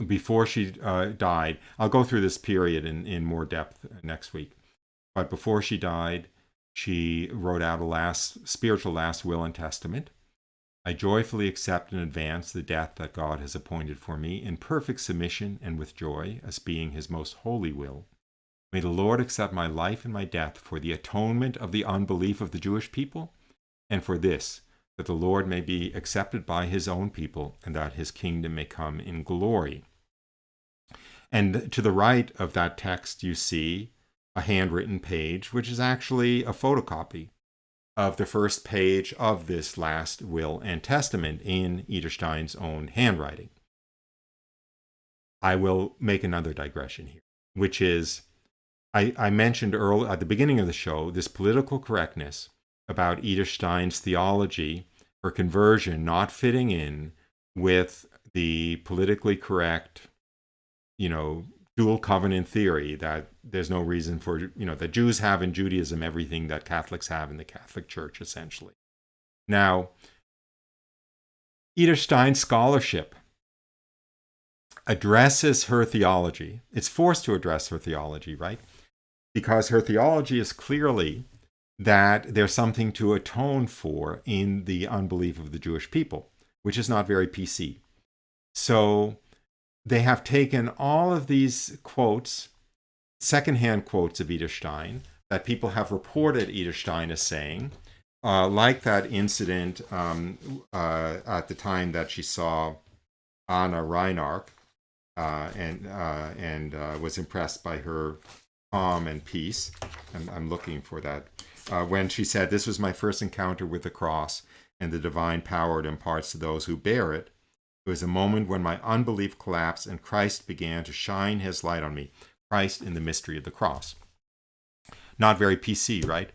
Before she died, I'll go through this period in more depth next week. But before she died, she wrote out a spiritual last will and testament. I joyfully accept in advance the death that God has appointed for me in perfect submission and with joy, as being his most holy will. May the Lord accept my life and my death for the atonement of the unbelief of the Jewish people, and for this, that the Lord may be accepted by his own people, and that his kingdom may come in glory. And to the right of that text, you see a handwritten page, which is actually a photocopy of the first page of this last will and testament in Edith Stein's own handwriting. I will make another digression here, which is, I mentioned earlier at the beginning of the show, this political correctness about Edith Stein's theology, her conversion not fitting in with the politically correct, dual covenant theory that there's no reason for, that Jews have in Judaism everything that Catholics have in the Catholic Church, essentially. Now, Edith Stein's scholarship addresses her theology. It's forced to address her theology, right? Because her theology is clearly that there's something to atone for in the unbelief of the Jewish people, which is not very PC. So they have taken all of these quotes, secondhand quotes of Edith Stein, that people have reported Edith Stein as saying, like that incident at the time that she saw Anna Reinach and was impressed by her calm and peace. I'm looking for that. When she said, "This was my first encounter with the cross and the divine power it imparts to those who bear it. It was a moment when my unbelief collapsed and Christ began to shine his light on me." Christ in the mystery of the cross. Not very PC, right?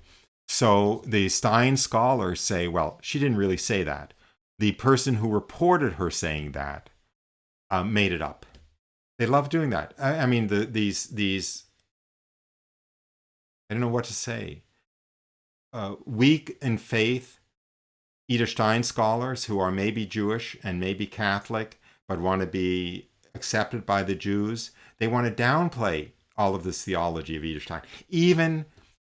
So the Stein scholars say, well, she didn't really say that. The person who reported her saying that made it up. They love doing that. I mean, these I don't know what to say. Weak in faith Edith Stein scholars who are maybe Jewish and maybe Catholic, but want to be accepted by the Jews, they want to downplay all of this theology of Edith Stein. Even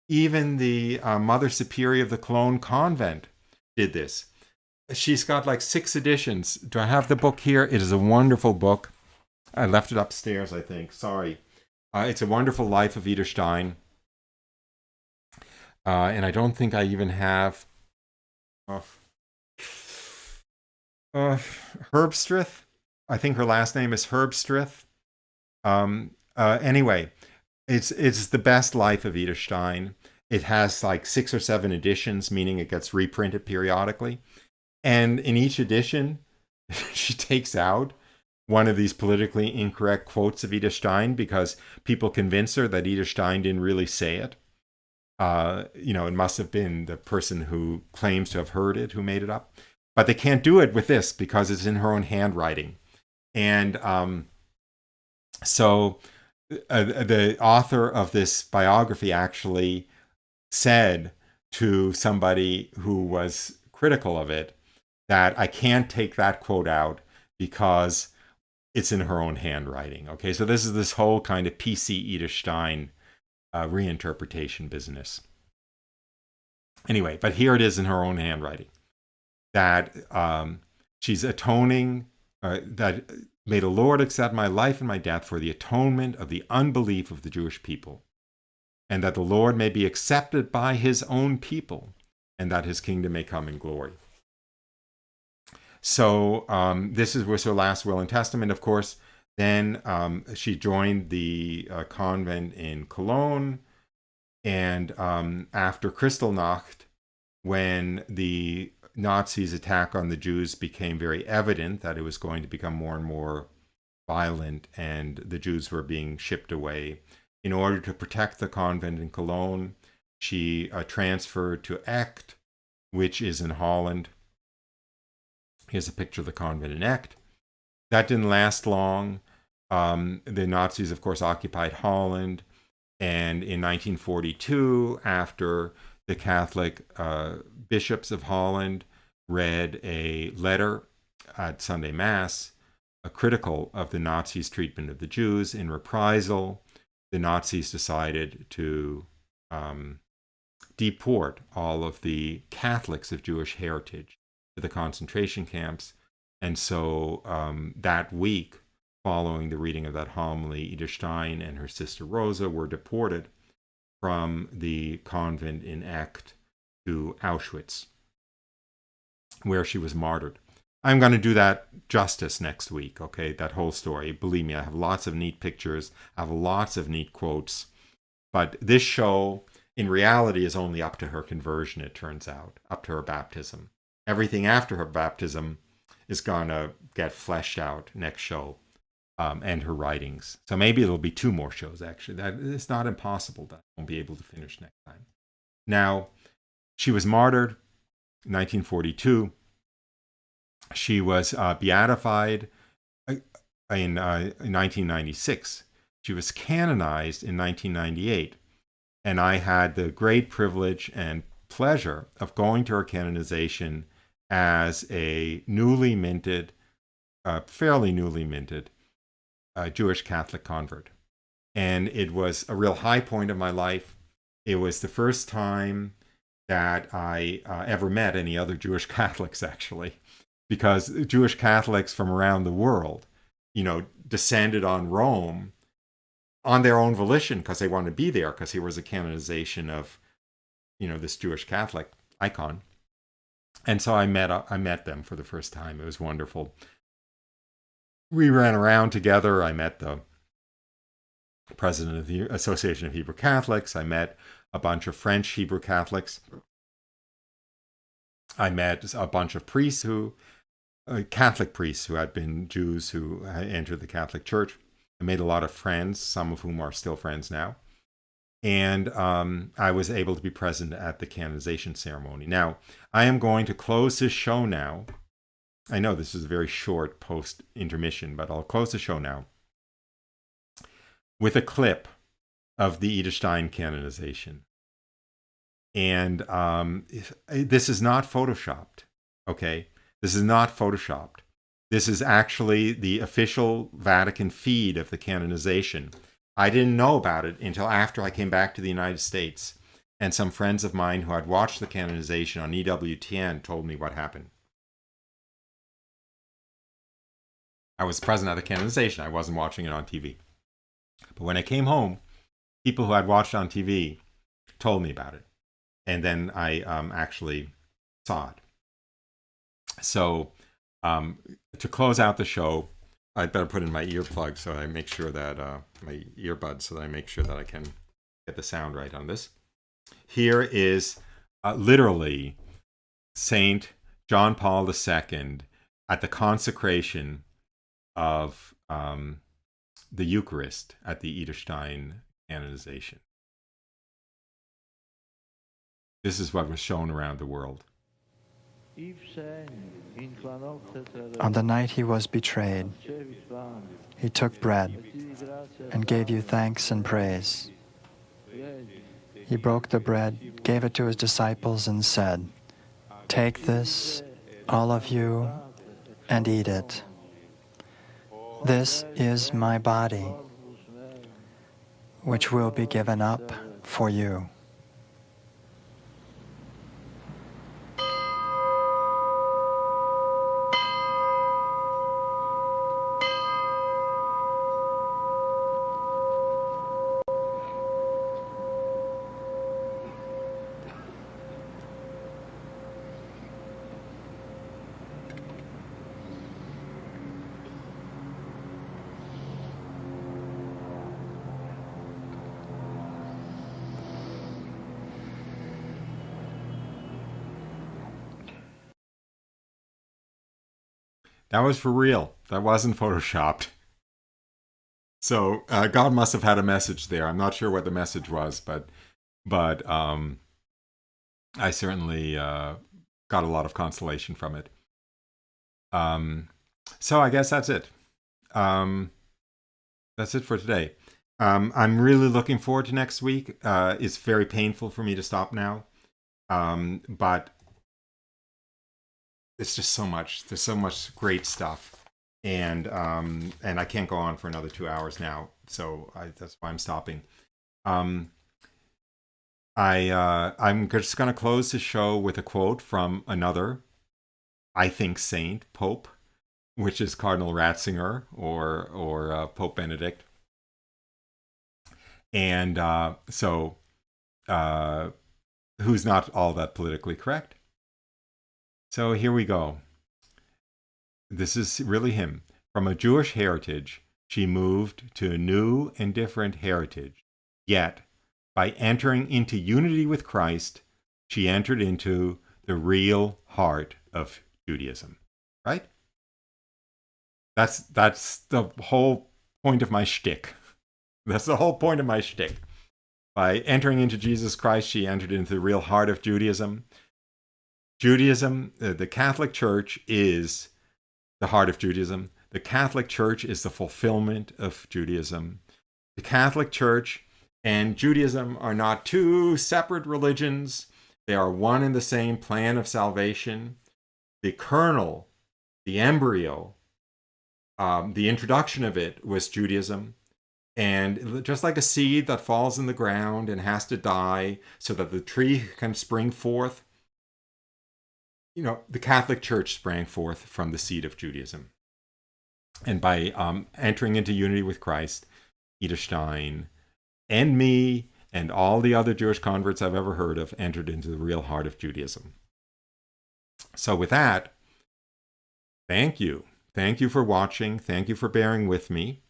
the Mother Superior of the Cologne Convent did this. She's got like 6 editions. Do I have the book here? It is a wonderful book. I left it upstairs, I think. Sorry. It's a wonderful life of Edith Stein. And I don't think I even have Herbstrith. I think her last name is Herbstrith. Anyway, it's the best life of Edith Stein. It has like 6 or 7 editions, meaning it gets reprinted periodically. And in each edition, she takes out one of these politically incorrect quotes of Edith Stein because people convince her that Edith Stein didn't really say it. It must have been the person who claims to have heard it who made it up. But they can't do it with this because it's in her own handwriting. And so the author of this biography actually said to somebody who was critical of it that I can't take that quote out because it's in her own handwriting. Okay, so this is this whole kind of PC Edith Stein reinterpretation business. Anyway, but here it is in her own handwriting that she's atoning, that may the Lord accept my life and my death for the atonement of the unbelief of the Jewish people, and that the Lord may be accepted by his own people, and that his kingdom may come in glory. So this was her last will and testament. Of course, Then she joined the convent in Cologne. And after Kristallnacht, when the Nazis' attack on the Jews became very evident that it was going to become more and more violent and the Jews were being shipped away, in order to protect the convent in Cologne, she transferred to Echt, which is in Holland. Here's a picture of the convent in Echt. That didn't last long. The Nazis, of course, occupied Holland. And in 1942, after the Catholic bishops of Holland read a letter at Sunday Mass, critical of the Nazis' treatment of the Jews, in reprisal, the Nazis decided to deport all of the Catholics of Jewish heritage to the concentration camps. And so that week, following the reading of that homily, Edith Stein and her sister Rosa were deported from the convent in Echt to Auschwitz, where she was martyred. I'm going to do that justice next week, okay? That whole story. Believe me, I have lots of neat pictures. I have lots of neat quotes. But this show, in reality, is only up to her conversion, it turns out, up to her baptism. Everything after her baptism is going to get fleshed out next show, and her writings. So maybe it'll be 2 more shows, actually. That it's not impossible that I won't be able to finish next time. Now, she was martyred in 1942. She was beatified in 1996. She was canonized in 1998. And I had the great privilege and pleasure of going to her canonization as a newly minted, fairly newly minted, Jewish Catholic convert. And it was a real high point of my life. It was the first time that I ever met any other Jewish Catholics, actually, because Jewish Catholics from around the world, descended on Rome on their own volition because they wanted to be there, because here was a canonization of, this Jewish Catholic icon. And so I met them for the first time. It was wonderful. We ran around together. I met the president of the Association of Hebrew Catholics. I met a bunch of French Hebrew Catholics. I met a bunch of priests Catholic priests who had been Jews who had entered the Catholic Church. I made a lot of friends, some of whom are still friends now. And I was able to be present at the canonization ceremony. Now, I am going to close this show now. I know this is a very short post-intermission, but I'll close the show now with a clip of the Edith Stein canonization. And this is not photoshopped, okay? This is not photoshopped. This is actually the official Vatican feed of the canonization. I didn't know about it until after I came back to the United States, and some friends of mine who had watched the canonization on EWTN told me what happened. I was present at the canonization. I wasn't watching it on TV. But when I came home, people who had watched on TV told me about it. And then I actually saw it. So to close out the show, I better put in my earplug so I make sure that my earbuds, so that I make sure that I can get the sound right on this. Here is literally Saint John Paul II at the consecration of the Eucharist at the Edith Stein canonization. This is what was shown around the world. On the night he was betrayed, he took bread and gave you thanks and praise. He broke the bread, gave it to his disciples, and said, "Take this, all of you, and eat it. This is my body, which will be given up for you." That was for real. That wasn't photoshopped. So God must have had a message there. I'm not sure what the message was, but I certainly got a lot of consolation from it. So I guess that's it. That's it for today. I'm really looking forward to next week. It's very painful for me to stop now, but it's just so much. There's so much great stuff, and I can't go on for another 2 hours now. So that's why I'm stopping. I'm just going to close the show with a quote from another, I think, saint, Pope, which is Cardinal Ratzinger or Pope Benedict. And who's not all that politically correct. So here we go. This is really him. From a Jewish heritage, she moved to a new and different heritage. Yet, by entering into unity with Christ, she entered into the real heart of Judaism. Right? That's the whole point of my shtick. That's the whole point of my shtick. By entering into Jesus Christ, she entered into the real heart of Judaism. Judaism, the Catholic Church is the heart of Judaism. The Catholic Church is the fulfillment of Judaism. The Catholic Church and Judaism are not two separate religions. They are one and the same plan of salvation. The kernel, the embryo, the introduction of it was Judaism. And just like a seed that falls in the ground and has to die so that the tree can spring forth, the Catholic Church sprang forth from the seed of Judaism. And by entering into unity with Christ, Edith Stein and me and all the other Jewish converts I've ever heard of entered into the real heart of Judaism. So with that, thank you. Thank you for watching. Thank you for bearing with me.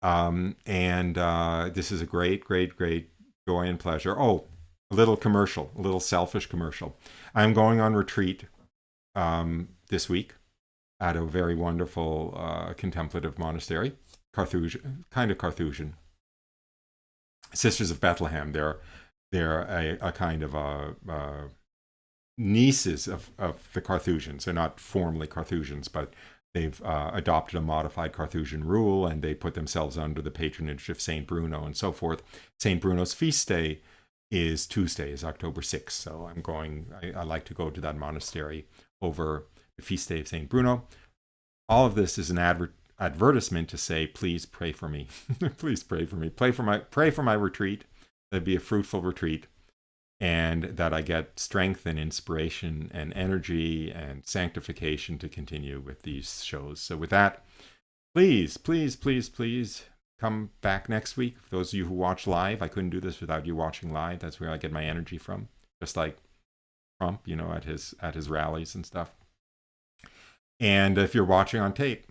This is a great, great, great joy and pleasure. Oh, a little commercial, a little selfish commercial. I'm going on retreat this week at a very wonderful contemplative monastery, Carthusian. Sisters of Bethlehem. They're a kind of nieces of the Carthusians. They're not formally Carthusians, but they've adopted a modified Carthusian rule, and they put themselves under the patronage of St. Bruno and so forth. St. Bruno's feast day is Tuesday, is October 6th. So I'm going, I like to go to that monastery over the feast day of St. Bruno. All of this is an advertisement to say, please pray for me. Please pray for me. Pray for my retreat. That'd be a fruitful retreat. And that I get strength and inspiration and energy and sanctification to continue with these shows. So with that, please, please, please, please come back next week. For those of you who watch live, I couldn't do this without you watching live. That's where I get my energy from. Just like Trump, at his rallies and stuff. And if you're watching on tape,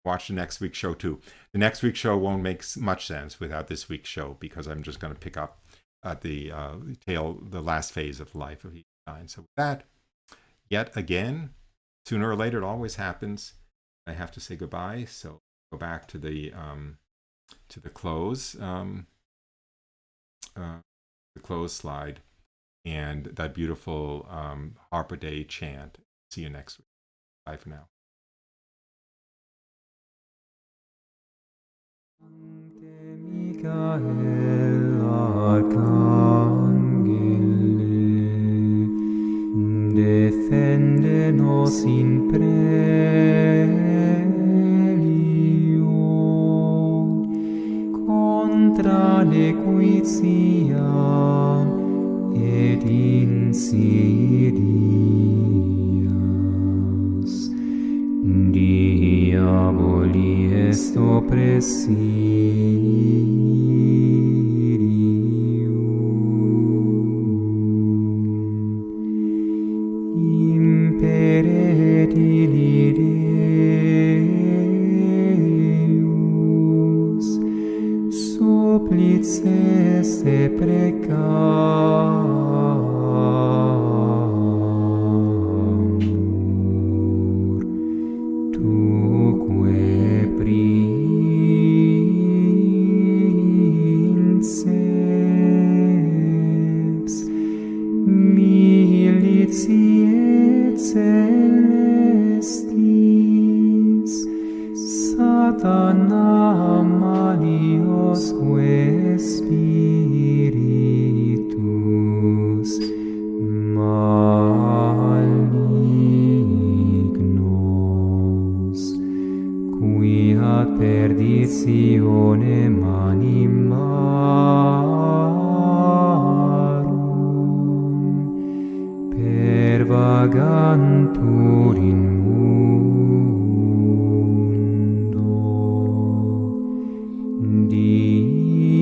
watch the next week's show too. The next week's show won't make much sense without this week's show, because I'm just going to pick up at the last phase of the life of Edith Stein. So with that, yet again, sooner or later, it always happens, I have to say goodbye. So go back to the close, the close slide, and that beautiful Harper Day chant. See you next week. Bye for now. Michael Arcangele, defende nos in prelio contra nequitia et insidias. Diaboli est imperet illi Deus, supplices te precamur, tu militiae celestis, Satana maliosque spiritus malignos, qui ad perditionem animarum pervagantur in mundo, divina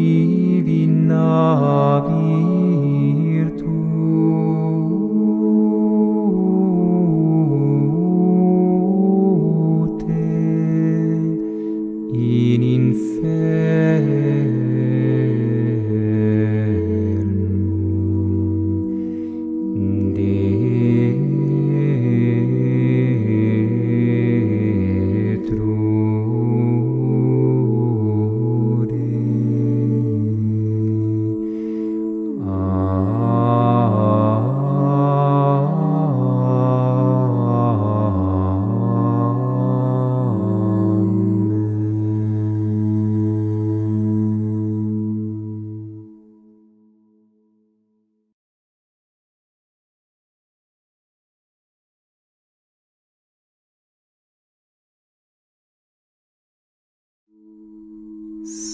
virtute in infernum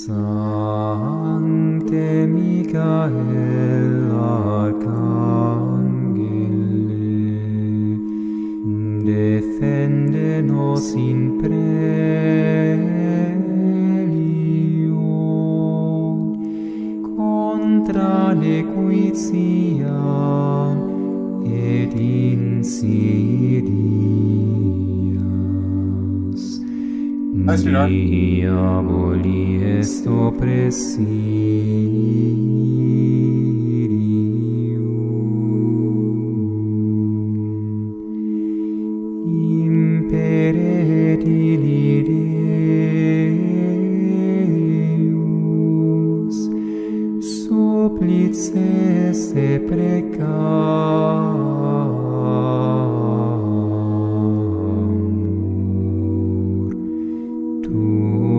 Sancte Michael Arcangele, defende nos in prelio contra nequitiam et insidias. Hi, sweetheart. Diaboli est oppressirium, imperet illi Deus, supplices te precamur, tu